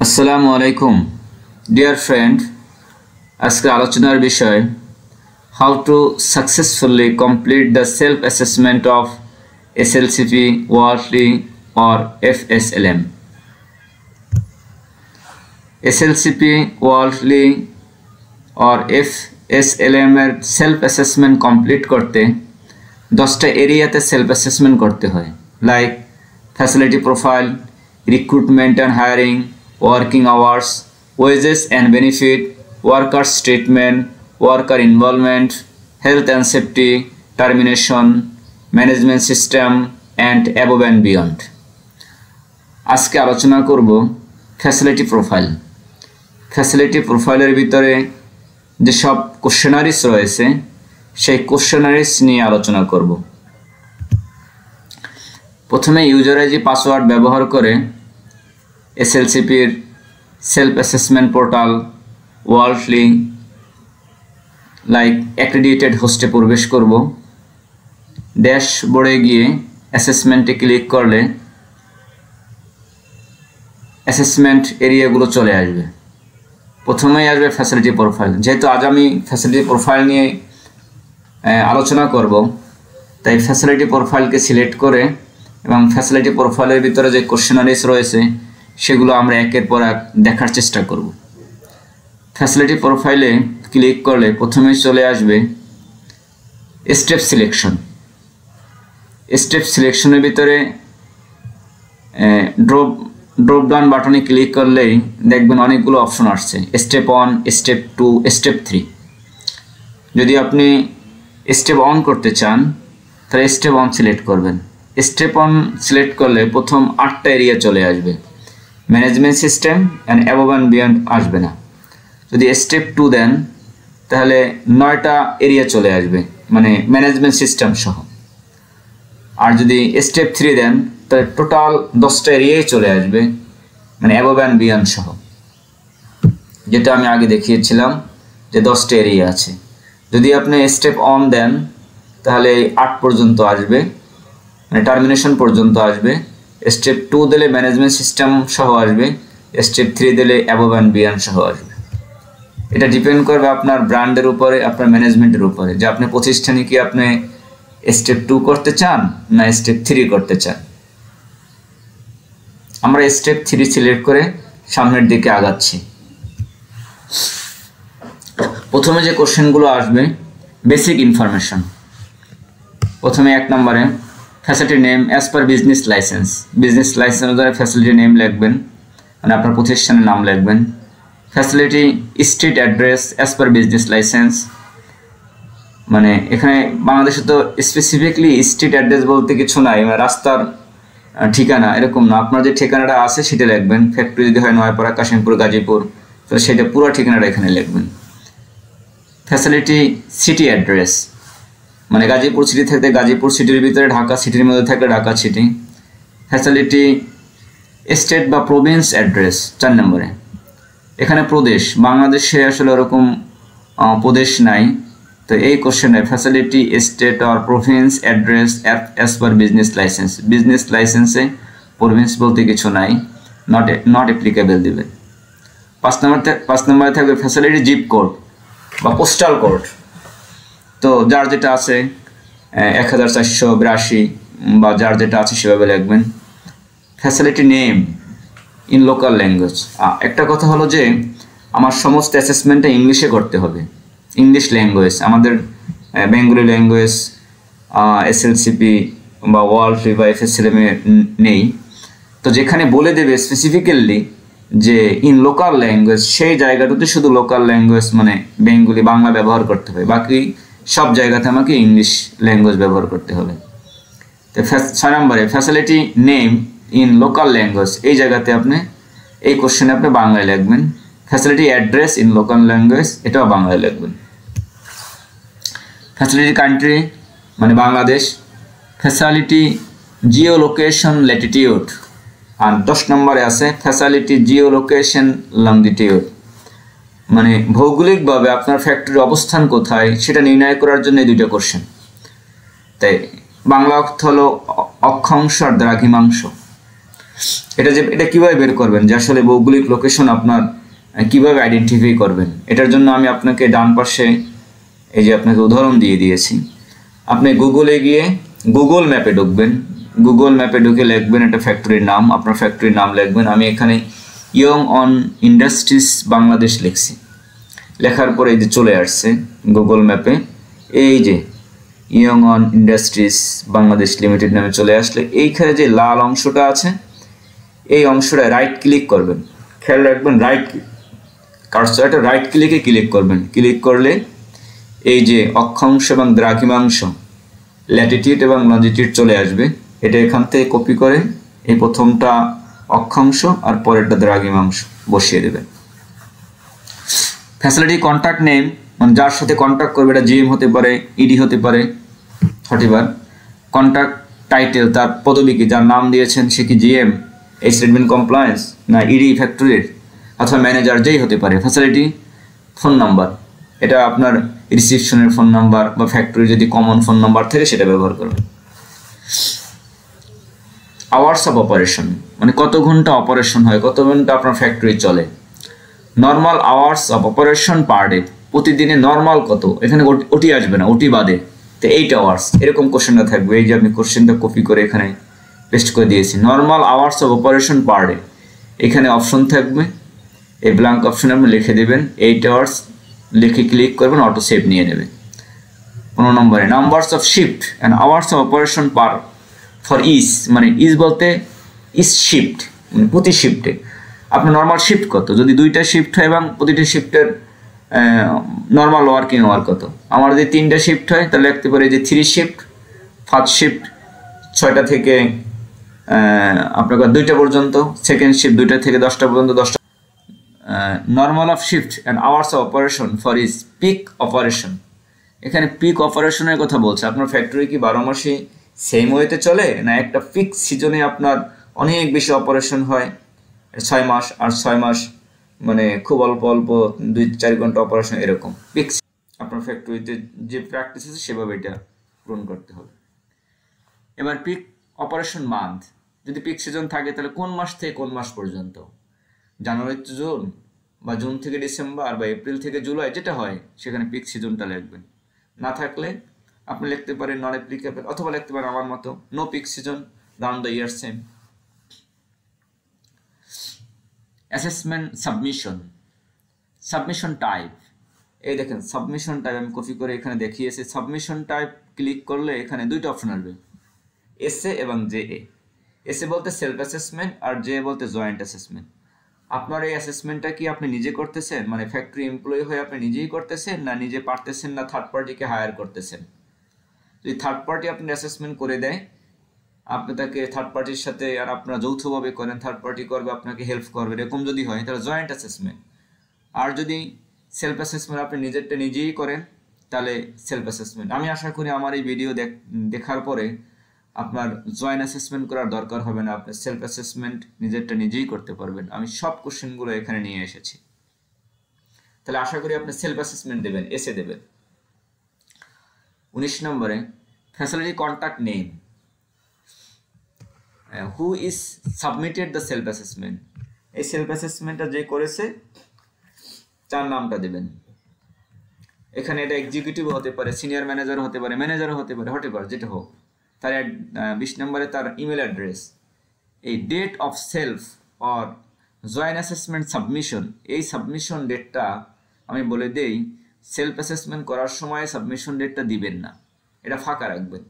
আসসালামু আলাইকুম dear friend, আজকে আলোচনার বিষয় how to successfully complete the self assessment of SLCP Worldly or FSLM. SLCP Worldly or FSLM এর সেলফ অ্যাসেসমেন্ট কমপ্লিট করতে 10টা এরিয়াতে সেলফ অ্যাসেসমেন্ট করতে হয়, like facility profile, recruitment and hiring, working hours, wages and benefit, workers treatment, worker involvement, health and safety, termination, management system and above and beyond. আজকে আলোচনা করব facility profile. Facility প্রোফাইলের ভিতরে যেসব কোশ্চেনারিজ রয়েছে সেই কোশ্চেনারিজ নিয়ে আলোচনা করব। প্রথমে ইউজার আইডি পাসওয়ার্ড ব্যবহার করে এসএলসিপির self assessment portal Worldly like accredited হোস্টে প্রবেশ করব। ড্যাশবোর্ডে গিয়ে অ্যাসেসমেন্টে ক্লিক করলে অ্যাসেসমেন্ট এরিয়াগুলো চলে আসবে। প্রথমেই আসবে ফ্যাসিলিটি প্রোফাইল। যেহেতু আজ আমি ফ্যাসিলিটি প্রোফাইল নিয়ে আলোচনা করব, তাই ফ্যাসিলিটি প্রোফাইলকে সিলেক্ট করে এবং ফ্যাসিলিটি প্রোফাইলের ভিতরে যে কোশ্চেনারিজ রয়েছে সেগুলো আমরা একের পর এক দেখার চেষ্টা করব। ফ্যাসিলিটি প্রোফাইলে ক্লিক করলে প্রথমেই চলে আসবে স্টেপ সিলেকশন। স্টেপ সিলেকশনের ভিতরে ড্রপ ডাউন বাটনে ক্লিক করলেই দেখবেন অনেকগুলো অপশন আসছে, স্টেপ 1, স্টেপ 2, স্টেপ 3। যদি আপনি স্টেপ 1 করতে চান তাহলে স্টেপ 1 সিলেক্ট করবেন। স্টেপ 1 সিলেক্ট করলে প্রথম 8টা এরিয়া চলে আসবে, management system and above and beyond আসবে না। যদি স্টেপ 2 দেন তাহলে 9টা এরিয়া চলে আসবে, মানে ম্যানেজমেন্ট সিস্টেম সহ। আর যদি স্টেপ 3 দেন তাহলে টোটাল 10টা এরিয়াই চলে আসবে, মানে অ্যাবভ অ্যান্ড বিয়ন্ড সহ, যেটা আমি আগে দেখিয়েছিলাম যে 10টা এরিয়া আছে। যদি আপনি স্টেপ 1 দেন তাহলে 8 পর্যন্ত আসবে, মানে টার্মিনেশন পর্যন্ত আসবে। স্টেপ 2 দিলে ম্যানেজমেন্ট সিস্টেম সহ আসবে, স্টেপ 3 দিলে অ্যাবভ অ্যান্ড বিয়ন্ড সহ আসবে। এটা ডিপেন্ড করবে আপনার ব্র্যান্ডের উপরে, আপনার ম্যানেজমেন্টের উপরে, যে আপনি প্রতিষ্ঠানে কি আপনি স্টেপ 2 করতে চান না স্টেপ 3 করতে চান। আমরা স্টেপ 3 সিলেক্ট করে সামনের দিকে আগাচ্ছি। প্রথমে যে কোশ্চেনগুলো আসবে বেসিক ইনফরমেশন। প্রথমে 1 নম্বরে facility name as per business license. Business licence দ্বারা ফ্যাসিলিটি নেম লিখবেন, মানে আপনার প্রতিষ্ঠানের নাম লিখবেন। Facility street address as per business licence, মানে এখানে বাংলাদেশে তো স্পেসিফিকলি স্ট্রিট অ্যাড্রেস বলতে কিছু নাই, রাস্তার ঠিকানা এরকম না। আপনার যে ঠিকানাটা আছে সেটা লিখবেন। ফ্যাক্টরি যদি হয় নয়াপাড়া, কাশিমপুর, গাজীপুর, তো সেটা পুরো ঠিকানাটা এখানে লিখবেন। ফ্যাসিলিটি সিটি অ্যাড্রেস, মানে গাজীপুর সিটি থাকতে গাজীপুর সিটির ভিতরে, ঢাকা সিটির মধ্যে থাকলে ঢাকা সিটি। ফ্যাসিলিটি স্টেট বা প্রভিন্স অ্যাড্রেস 4 নম্বরে। এখানে প্রদেশ, বাংলাদেশে আসলে ওরকম প্রদেশ নাই, তো এই কোশ্চেনে facility state or province address as per business license. Business লাইসেন্সে প্রভিন্স বলতে কিছু নাই, নট অ্যাপ্লিকেবল দিবেন। 5 নম্বরে থাকবে ফ্যাসিলিটি জিপ কোড বা পোস্টাল কোড। তো যার যেটা আছে 1482 বা যার যেটা আছে সেভাবে লিখবেন। Facility name in local language. একটা কথা হলো যে আমার সমস্ত অ্যাসেসমেন্টটা ইংলিশে করতে হবে, ইংলিশ ল্যাঙ্গুয়েজ। আমাদের বেঙ্গলি ল্যাঙ্গুয়েজ এসএলসিপি বা ওয়ার্ল্ডলি বা এফএসএলএম নেই। তো যেখানে বলে দেবে স্পেসিফিক্যালি যে ইন লোকাল ল্যাঙ্গুয়েজ, সেই জায়গাটাতে শুধু লোকাল ল্যাঙ্গুয়েজ মানে বেঙ্গলি বাংলা ব্যবহার করতে হবে, বাকি সব জায়গাতে আমাকে ইংলিশ ল্যাঙ্গুয়েজ ব্যবহার করতে হবে। তো 6 নম্বরে facility name in local language, এই জায়গাতে আপনি এই কোশ্চেনে আপনি বাংলায় লিখবেন। Facility address in local language, এটাও বাংলায় লিখবেন। ফ্যাসিলিটি কান্ট্রি মানে Bangladesh. Facility geo location latitude, আর 10 নম্বরে আছে ফ্যাসিলিটি জিও লোকেশন লংজিটিউড, মানে ভৌগোলিকভাবে আপনার ফ্যাক্টরির অবস্থান কোথায় সেটা নির্ণয় করার জন্য এই 2টা কোশ্চেন। তাই বাংলা অর্থ হলো অক্ষাংশ আর দ্রাঘিমাংশ। এটা কিভাবে বের করবেন যে আসলে ভৌগোলিক লোকেশন আপনার কিভাবে আইডেন্টিফাই করবেন? এটার জন্য আমি আপনাকে ডান পাশে এই যে আপনাকে উদাহরণ দিয়ে দিয়েছি। আপনি গুগলে গিয়ে গুগল ম্যাপে ঢুকবেন, গুগল ম্যাপে ঢুকে লিখবেন একটা ফ্যাক্টরির নাম, আপনার ফ্যাক্টরির নাম লিখবেন। আমি এখানে ইয়ং অন ইন্ডাস্ট্রিজ বাংলাদেশ লিখছি, লেখার পরে এই যে চলে আসছে গুগল ম্যাপে এই যে young on industries Bangladesh limited নামে চলে আসলে এইখানে যে লাল অংশটা আছে এই অংশটা রাইট ক্লিক করবেন, খেয়াল রাখবেন রাইট কার্সরটা রাইট ক্লিকে ক্লিক করবেন। ক্লিক করলে এই যে অক্ষাংশ এবং দ্রাঘিমাংশ ল্যাটিটিউড এবং লঞ্জিটিউড চলে আসবে। এটা এখান থেকে কপি করে এই প্রথমটা অক্ষাংশ আর পরেরটা দ্রাঘিমাংশ বসিয়ে দেবেন। ফ্যাসিলিটি কন্ট্যাক্ট নেম মানে যার সাথে কন্ট্যাক্ট করবে, এটা জিএম হতে পারে, ইডি হতে পারে, হটিবার। কন্ট্যাক্ট টাইটেল তার পদবী কি, যার নাম দিয়েছেন সে কি জিএম এই স্টেটমেন্ট কমপ্লায়েন্স না ইডি ফ্যাক্টরির অথবা ম্যানেজার, যেই হতে পারে। ফ্যাসিলিটি ফোন নাম্বার, এটা আপনার রিসিপশনের ফোন নাম্বার বা ফ্যাক্টরি যদি কমন ফোন নাম্বার থাকে সেটা ব্যবহার করবেন। আওয়ার্স অফ অপারেশন মানে কত ঘন্টা অপারেশন হয়, কত ঘন্টা আপনার ফ্যাক্টরি চলে। Normal hours of operation per day, প্রতিদিনে নর্মাল কত, এখানে ওটি আসবে না, ওটি বাদে, তো 8 আওয়ার্স এরকম কোশ্চেনটা থাকবে। এই যে আমি কোশ্চেনটা কপি করে এখানে পেস্ট করে দিয়েছি, normal hours of operation per day. এখানে অপশন থাকবে, এই ব্ল্যাঙ্ক অপশনে আপনি লিখে দেবেন 8 আওয়ার্স, লিখে ক্লিক করবেন, অটো সেভ নিয়ে নেবে। 15 নম্বরে numbers of shift and hours of operation per for ইস, মানে ইস বলতে ইস শিফট মানে প্রতি শিফটে আপনার নর্মাল শিফট কত, যদি 2টা শিফট হয় এবং প্রতিটি শিফটের নর্মাল ওয়ার্কিং আওয়ার কত। আমার যদি 3টা শিফট হয় তাহলে লিখতে পারি যে 3 শিফট, ফার্স্ট শিফট 6টা থেকে আপনার 2টা পর্যন্ত, সেকেন্ড শিফট 2টা থেকে 10টা পর্যন্ত 10টা। Normal of shift and hours of operation for is peak operation, এখানে পিক অপারেশনের কথা বলছে। আপনার ফ্যাক্টরি কি 12 মাসে সেম ওয়েতে চলে, না একটা পিক সিজনে আপনার অনেক বেশি অপারেশন হয় 6 মাস, আর 6 মাস মানে খুব অল্প অল্প 2-4 ঘন্টা অপারেশন, এরকম পিক আপনার ফ্যাক্টরিতে যে প্র্যাকটিস আছে সেভাবে এটা পূরণ করতে হবে। এবার পিক অপারেশন মান্থ, যদি পিক সিজন থাকে তাহলে কোন মাস থেকে কোন মাস পর্যন্ত, জানুয়ারি টু জুন বা জুন থেকে ডিসেম্বর বা এপ্রিল থেকে জুলাই, যেটা হয় সেখানে পিক সিজনটা লিখবেন। না থাকলে আপনি লিখতে পারেন নট অ্যাপ্লিকেবল, অথবা লিখতে পারেন আমার মতো no peak season, round the year same. Assessment submission, submission type, এই দেখেন সাবমিশন টাইপ আমি কপি করে এখানে দেখিয়েছি। সাবমিশন টাইপ ক্লিক করলে এখানে 2টা অপশন আসবে, এসএ এবং জেএ। এসএ বলতে সেলফ অ্যাসেসমেন্ট আর জেএ বলতে জয়েন্ট অ্যাসেসমেন্ট। আপনার এই অ্যাসেসমেন্টটা কি আপনি নিজে করতেছেন, মানে ফ্যাক্টরি এমপ্লয়ি হয়ে আপনি নিজেই করতেছেন, না নিজে পারতেছেন না থার্ড পার্টিকে হায়ার করতেছেন? যদি থার্ড পার্টি আপনার অ্যাসেসমেন্ট করে দেয়, আপনি তাকে থার্ড পার্টির সাথে আর আপনারা যৌথভাবে করেন, থার্ড পার্টি করবে আপনাকে হেল্প করবে, এরকম যদি হয় তাহলে জয়েন্ট অ্যাসেসমেন্ট। আর যদি সেলফ অ্যাসেসমেন্ট আপনি নিজেরটা নিজেই করেন তাহলে সেলফ অ্যাসেসমেন্ট। আমি আশা করি আমার এই ভিডিও দেখার পরে আপনার জয়েন্ট অ্যাসেসমেন্ট করার দরকার হবে না, আপনি সেলফ অ্যাসেসমেন্ট নিজেরটা নিজেই করতে পারবেন। আমি সব কোশ্চেনগুলো এখানে নিয়ে এসেছি, তাহলে আশা করি আপনি সেলফ অ্যাসেসমেন্ট দেবেন, এসে দেবেন। 19 নম্বরে facility contact name, who is submitted the self assessment, এই সেলফ অ্যাসেসমেন্টটা যে করেছে তার নামটা দেবেন। এখানে এটা এক্সিকিউটিভ হতে পারে, সিনিয়র ম্যানেজার হতে পারে, ম্যানেজারও হতে পারে, যেটা হোক। তার 20 নম্বরে তার ইমেল অ্যাড্রেস, এই date of self or joint assessment submission, এই সাবমিশন ডেটটা আমি বলে দেই, সেলফ অ্যাসেসমেন্ট করার সময় সাবমিশন ডেটটা দিবেন না, এটা ফাঁকা রাখবেন।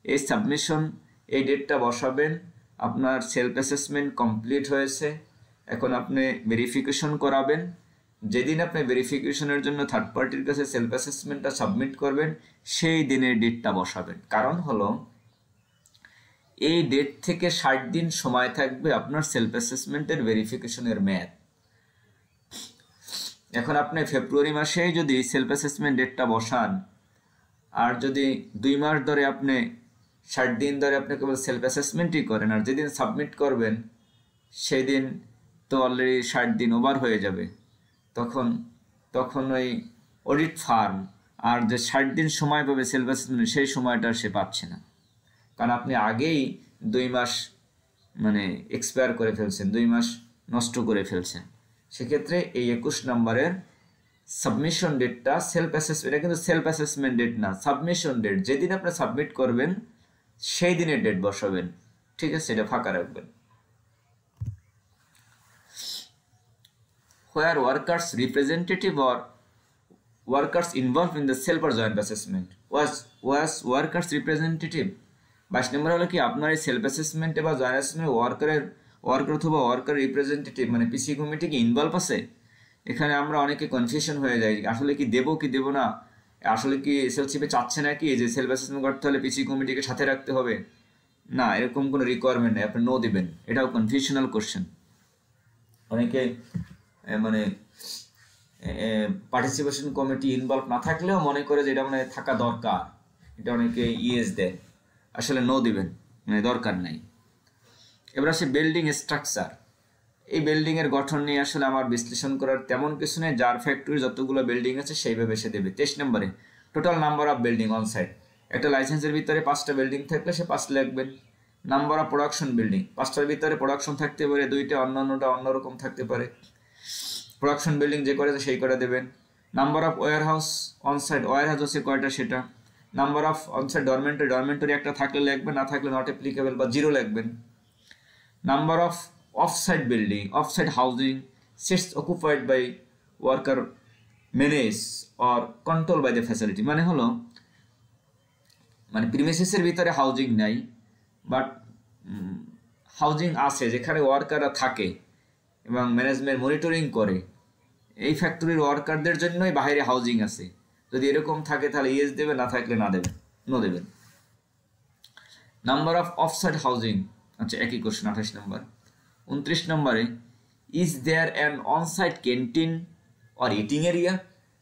এই সাবমিশন এই ডেটটা বসাবেন, আপনার সেলফ অ্যাসেসমেন্ট কমপ্লিট হয়েছে, এখন আপনি ভেরিফিকেশন করাবেন। যেদিন আপনি ভেরিফিকেশনের জন্য থার্ড পার্টির কাছে সেলফ অ্যাসেসমেন্টটা সাবমিট করবেন সেই দিনের ডেটটা বসাবেন। কারণ হলো এই ডেট থেকে 60 দিন সময় থাকবে আপনার সেলফ অ্যাসেসমেন্টের ভেরিফিকেশনের মেয়াদ। এখন আপনি ফেব্রুয়ারি মাসেই যদি সেলফ অ্যাসেসমেন্ট ডেটটা বসান, আর যদি 2 মাস ধরে আপনি 60 দিন ধরে আপনি কেবল সেলফ অ্যাসেসমেন্টই করেন, আর যেদিন সাবমিট করবেন সেই দিন তো অলরেডি 60 দিন ওভার হয়ে যাবে, তখন ওই অডিট ফার্ম আর যে 60 দিন সময় পাবে সেলফ অ্যাসেসমেন্ট, সেই সময়টা সে পাচ্ছে না। কারণ আপনি আগেই 2 মাস মানে এক্সপায়ার করে ফেলছেন, 2 মাস নষ্ট করে ফেলছেন, সেক্ষেত্রে এই 21 নম্বরের সাবমিশন ডেটটা সেলফ অ্যাসেসমেন্ট, এটা কিন্তু সেলফ অ্যাসেসমেন্ট ডেট না, সাবমিশন ডেট, যেদিন আপনি সাবমিট করবেন সেই দিনের ডেট বসাবেন, ঠিক আছে, এটা ফাঁকা রাখবেন। Where workers representative or workers involved in the self or joint assessment was workers representative। 22 নম্বর হলো কি আপনার এই সেলফ অ্যাসেসমেন্টে বা জয়েন্ট অ্যাসেসমেন্ট ওয়ার্কার অথবা ওয়ার্কার রিপ্রেজেন্টেটিভ মানে পিসি কমিটি কি ইনভলভ আছে। এখানে আমরা অনেকে কনফিউশন হয়ে যাই, আসলে কি দেবো কি দেবো না, আসলে কি এসএলসিপি চাচ্ছে নাকি যে সেলফ অ্যাসেসমেন্ট করতে হলে পিসি কমিটিকে সাথে রাখতে হবে, না এরকম কোনো রিকোয়ারমেন্ট নেই, আপনি নো দিবেন, এটাও কনফিউশনাল কোশ্চেন। অনেকে মানে পার্টিসিপেশন কমিটি ইনভলভ না থাকলেও মনে করে যে এটা মানে থাকা দরকার, এটা অনেকে ইয়েস দেয়, আসলে নো দিবেন, মানে দরকার নাই। এবার আসে বিল্ডিং স্ট্রাকচার। এই বিল্ডিংয়ের গঠন নিয়ে আসলে আমার বিশ্লেষণ করার তেমন কিছু নেই, যার ফ্যাক্টরি যতগুলো বিল্ডিং আছে সেইভাবে সে দেবে। 23 নম্বরে total number of building on site, একটা লাইসেন্সের ভিতরে 5টা বিল্ডিং থাকলে সে 5 লিখবেন। নাম্বার অফ প্রোডাকশন বিল্ডিং, 5টার ভিতরে প্রোডাকশন থাকতে পারে, 2টা অন্যান্যটা অন্যরকম থাকতে পারে, প্রোডাকশন বিল্ডিং যে করেছে সেই করে দেবেন। Number of warehouse on site, warehouse আছে কয়টা সেটা। Number of on site dormitory একটা থাকলে লিখবেন, না থাকলে নট অ্যাপ্লিকেবল বা 0 লিখবেন। Number of offsite building, offsite housing, seats occupied by worker manage or control by the facility, মানে হলো মানে প্রিমিসিসের ভিতরে হাউজিং নাই বাট হাউজিং আছে যেখানে ওয়ার্কাররা থাকে এবং ম্যানেজমেন্ট মনিটরিং করে, এই ফ্যাক্টরির ওয়ার্কারদের জন্যই বাইরে হাউজিং আছে, যদি এরকম থাকে তাহলে ইয়েস দেবে, না থাকলে না দেবেন, নো দেবেন। নাম্বার অফ অফসাইট হাউজিং, আচ্ছা একই কোশ্চেন 28 নম্বর। 29 নম্বরে is there an onsite canteen or eating area,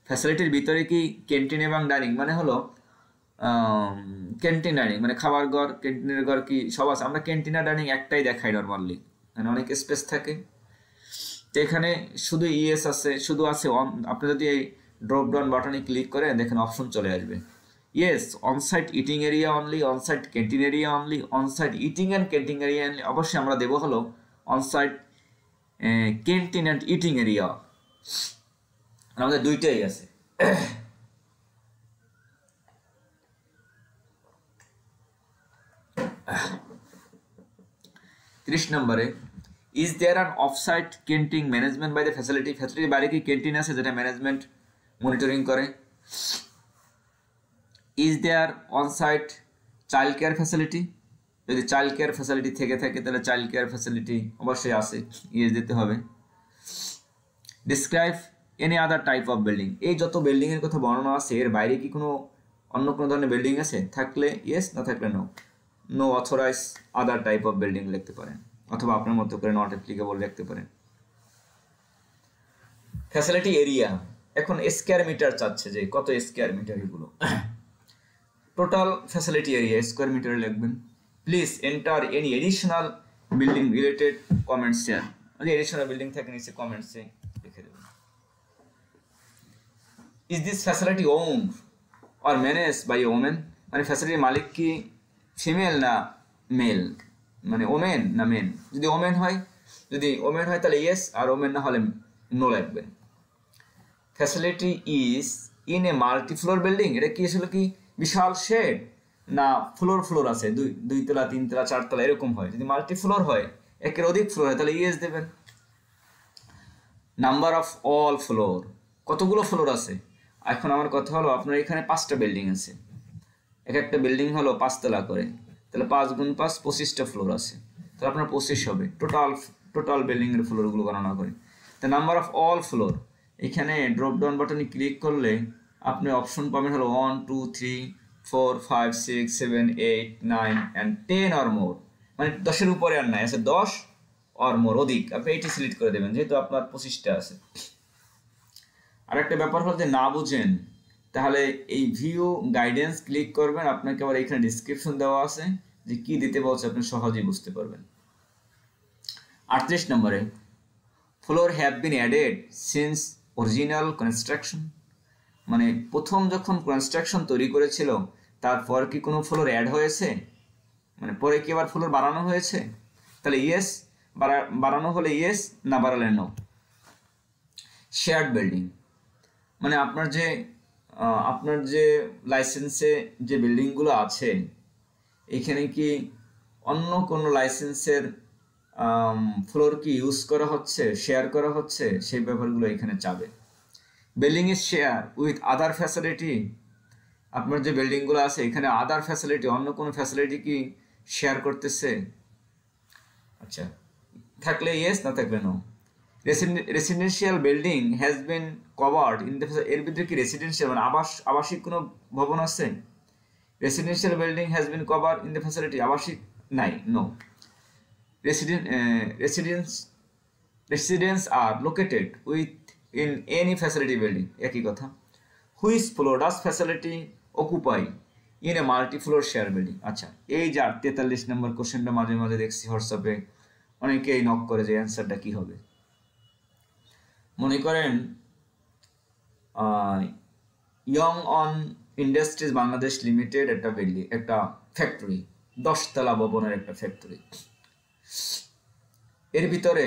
ফ্যাসিলিটির ভিতরে কি ক্যান্টিন এবং ডাইনিং, মানে হলো ক্যান্টিন ডাইনিং মানে খাবার ঘর, ক্যান্টিনের ঘর কি সব আছে। আমরা ক্যান্টিন আর ডাইনিং একটাই দেখাই নর্মালি, মানে অনেক স্পেস থাকে, তো এখানে শুধু ইএস আছে, শুধু আছে অন। আপনি যদি এই ড্রপ ডাউন বাটনে ক্লিক করেন দেখেন অপশন চলে আসবে, yes onsite eating area only, onsite canteen area only, onsite eating and canteen area only. অবশ্যই আমরা দেবো হলো onsite canteen and eating area, আমাদের দুইটাই আছে। 30 নম্বরে is there an offsite canteen management by the facility, ফ্যাসিলিটির বাইরে কি ক্যান্টিন আছে যেটা ম্যানেজমেন্ট মনিটরিং করে। Is there onsite child care facility, যদি চাইল্ড কেয়ার ফ্যাসিলিটি থেকে থাকে তাহলে চাইল্ড কেয়ার ফ্যাসিলিটি অবশ্যই আছে, ইয়েস দিতে হবে। Describe any other type of building, এই যত বিল্ডিংয়ের কথা বর্ণনা আছে এর বাইরে কি কোনো অন্য কোনো ধরনের বিল্ডিং আছে, থাকলে ইয়েস, না থাকলে no. No authorize other type of building লিখতে পারেন, অথবা আপনার মতো করে নট অ্যাপ্লিকেবল লিখতে পারেন। ফ্যাসিলিটি এরিয়া, এখন স্কোয়ার মিটার চাচ্ছে যে কত স্কোয়ার মিটার, এগুলো টোটাল ফ্যাসিলিটি এরিয়া স্কোয়ার মিটারে লিখবেন। Please enter any additional building related comments here, যদি এডিশনাল বিল্ডিং থাকে নিচে কমেন্টসে লিখে দেবেন। Is this facility owned or manage by a women, মানে ফ্যাসিলিটির মালিক কি ফিমেল না মেল, মানে ওমেন না মেন। যদি ওমেন হয় তাহলে ইয়েস, আর ওমেন না হলে নো লিখবেন। Facility is in a multi floor building, এটা কি আসলে কি বিশাল শেড না ফ্লোর আছে, 2 তলা 3 তলা 4 তলা এরকম হয়। যদি মাল্টি ফ্লোর হয়, একের অধিক ফ্লোর হয় তাহলে ইয়েস দেবেন। নাম্বার অফ অল ফ্লোর, কতগুলো ফ্লোর আছে। এখন আমার কথা হলো আপনার এখানে 5টা বিল্ডিং আছে, এক একটা বিল্ডিং হলো 5 তলা করে, তাহলে 5 গুণ 5 25টা ফ্লোর আছে, তাহলে আপনার 25 হবে টোটাল বিল্ডিংয়ের ফ্লোরগুলো গণনা করে। তো নাম্বার অফ অল ফ্লোর, এখানে ড্রপ ডাউন বাটনে ক্লিক করলে আপনি অপশন পাবেন হলো 1 2 3 4 5 6 7 8 9 and 10 অর মোর, মানে 10-এর উপরে আর নাই, আছে 10 অর মোর অধিক, আপনি এটি সিলেক্ট করে দেবেন যেহেতু আপনার 25টা আছে। আর একটা ব্যাপার হলো যে না বুঝেন তাহলে এই ভিউ গাইডেন্স ক্লিক করবেন, আপনাকে আবার এখানে ডিসক্রিপশন দেওয়া আছে যে কি দিতে বলছে, আপনি সহজেই বুঝতে পারবেন। 38 নম্বরে floor have been added since original construction, মানে প্রথম যখন কনস্ট্রাকশন তৈরি করেছিল তারপর কি কোনো ফ্লোর অ্যাড হয়েছে, মানে পরে কি আবার ফ্লোর বাড়ানো হয়েছে। তাহলে ইয়েস, বাড়ানো হলে ইয়েস, না বাড়ালে নো। শেয়ার্ড বিল্ডিং মানে আপনার যে লাইসেন্সে যে বিল্ডিংগুলো আছে এখানে কি অন্য কোনো লাইসেন্সের ফ্লোর কি ইউজ করা হচ্ছে, শেয়ার করা হচ্ছে, সেই ব্যাপারগুলো এখানে চাবে। Building is share with other facility, আপনার যে বিল্ডিংগুলো আছে এখানে আদার ফ্যাসিলিটি, অন্য কোনো ফ্যাসিলিটি কি শেয়ার করতেছে? আচ্ছা, থাকলে ইয়েস, না থাকলে no. Residential building has been covered in the, এর ভিতরে কি রেসিডেন্সিয়াল মানে আবাসিক কোনো ভবন আছে? Residential building has been covered in the facility, আবাসিক নাই, no. Residents are located in any facility building, একই কথা। Which floor does facility occupy in a multi-floor share building? আচ্ছা, এই যে 43 নম্বর কোশ্চেনটা মাঝে মাঝে দেখছি হোয়াটসঅ্যাপে অনেকেই নক করে যে অ্যান্সারটা কি হবে। মনে করেন young on industries Bangladesh limited একটা বিল্ডিং, একটা ফ্যাক্টরি, 10 তলা ভবনের একটা ফ্যাক্টরি। এর ভিতরে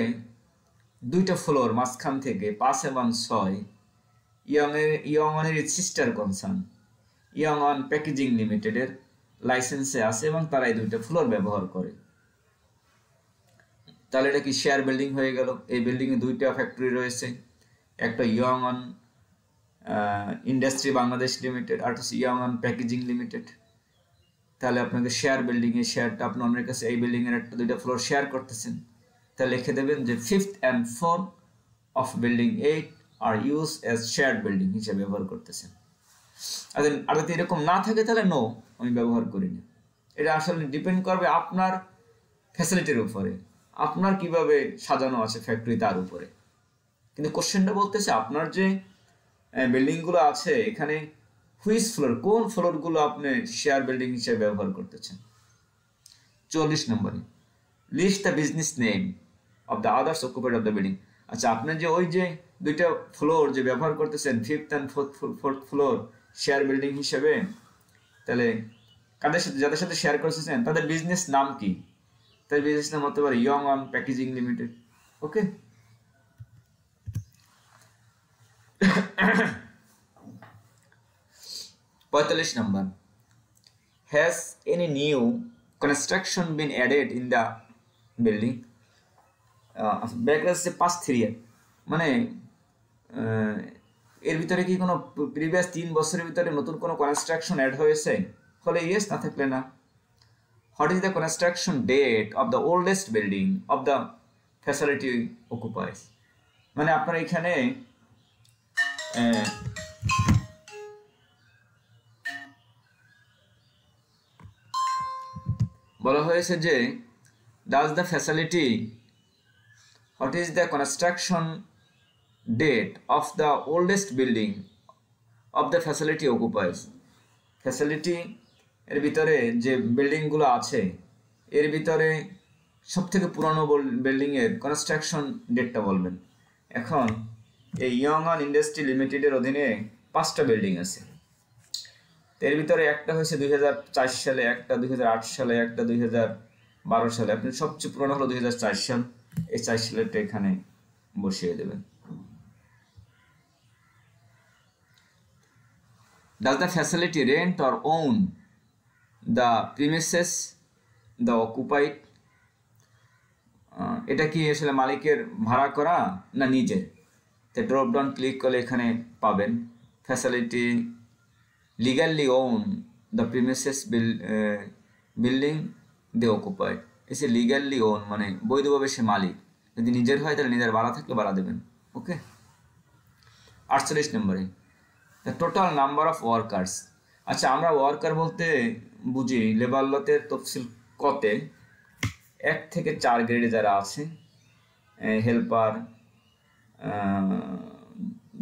2টা ফ্লোর, মাঝখান থেকে 5 এবং 6 ইয়ং অনের সিস্টার কনসার্ন ইয়ং অন প্যাকেজিং লিমিটেডের লাইসেন্সে আছে এবং তারা এই 2টা ফ্লোর ব্যবহার করে। তাহলে এটা কি শেয়ার বিল্ডিং হয়ে গেল? এই বিল্ডিংয়ে 2টা ফ্যাক্টরি রয়েছে, একটা ইয়ং অন ইন্ডাস্ট্রি বাংলাদেশ লিমিটেড আর হচ্ছে ইয়ং অন প্যাকেজিং লিমিটেড। তাহলে আপনাকে শেয়ার বিল্ডিংয়ে শেয়ারটা আপনি অন্যের কাছে এই বিল্ডিংয়ের একটা 2টা ফ্লোর শেয়ার করতেছেন, তাহলে লিখে দেবেন যে 5th and 4th of building 8 are used as shared building হিসেবে ব্যবহার করতেছেন। আর যদি এরকম না থাকে তাহলে নো, আমি ব্যবহার করি না। এটা আসলে ডিপেন্ড করবে আপনার ফ্যাসিলিটির উপরে, আপনার কিভাবে সাজানো আছে ফ্যাক্টরি তার উপরে। কিন্তু কোশ্চেনটা বলতেছে আপনার যে বিল্ডিংগুলো আছে এখানে হুইচ ফ্লোর, কোন ফ্লোরগুলো আপনি শেয়ার বিল্ডিং হিসেবে ব্যবহার করতেছেন। 44 নম্বরে list the business name of the others occupied of the building. আচ্ছা, আপনি যে ওই যে 2টা ফ্লোর যে ব্যবহার করতেছেন 5th and 4th floor share building হিসেবে, তাহলে কাদের সাথে, যাদের সাথে শেয়ার করতেছেন তাদের বিজনেস নাম কি? তাদের বিজনেস নাম হতে পারে ইয়ং অন packaging limited. Okay, 45 number has any new construction been added in the building? Background হচ্ছে past 3 year, মানে এর ভিতরে কি কোনো প্রিভিয়াস 3 বছরের ভিতরে নতুন কোনো কনস্ট্রাকশন অ্যাড হয়েছে? হলে ইয়েস, না থাকলে না। What is the construction date of the oldest building of the facility occupies? মানে আপনার এখানে বলা হয়েছে যে does the facility, what is the construction date of the oldest building of the facility occupies. ফ্যাসিলিটি এর ভিতরে যে বিল্ডিংগুলো আছে এর ভিতরে সবথেকে পুরনো বিল্ডিংয়ের কনস্ট্রাকশন ডেটটা বলবেন। এখন এই ইয়ং অন ইন্ডাস্ট্রি লিমিটেডের অধীনে 5টা বিল্ডিং আছে, এর ভিতরে একটা হয়েছে 2004 সালে, একটা 2008 সালে, একটা 2012 সালে। আপনি সবচেয়ে পুরনো হলো 2004 সাল, এই 4 সালেরটা এখানে বসিয়ে দেবেন। Does the facility rent or own the premises the occupied? এটা কি আসলে মালিকের ভাড়া করা না নিজের? তো ড্রপ ডাউন ক্লিক করলে এখানে পাবেন facility legally own the premises building they occupied। এসে legally own মানে বৈধভাবে সে মালিক, যদি নিজের হয় তাহলে নিজের ভাড়া থাকলে ভাড়া দেবেন। ওকে, 48 নম্বরে the total number of workers. আচ্ছা, আমরা ওয়ার্কার বলতে বুঝি লেবার লতে তফসিল কতে 1 থেকে 4 গ্রেডে যারা আছে, helper,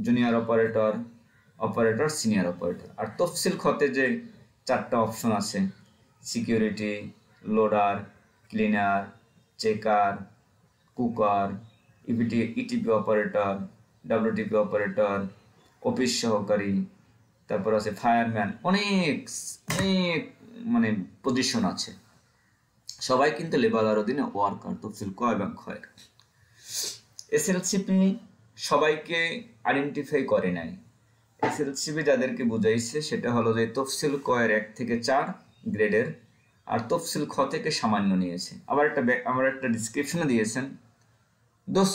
junior operator, operator, senior operator. আর তফসিল খতে যে 4টা অপশন আছে, security, loader, cleaner, checker, cooker, ETP operator, WTP operator, office সহকারী, তারপর আছে ফায়ারম্যান, অনেক মানে পজিশন আছে। সবাই কিন্তু লেবারের অধীনে ওয়ার্কার, তফসিল ক এবং খয়ের। এসএলসিপি সবাইকে আইডেন্টিফাই করে নাই। এসএলসিপি যাদেরকে বুঝাইছে সেটা হলো যে তফসিল কয়ের 1 থেকে 4 গ্রেডের, আর তফসিল খ থেকে সামান্য নিয়েছে। আবার একটা ডিসক্রিপশনে দিয়েছেন, those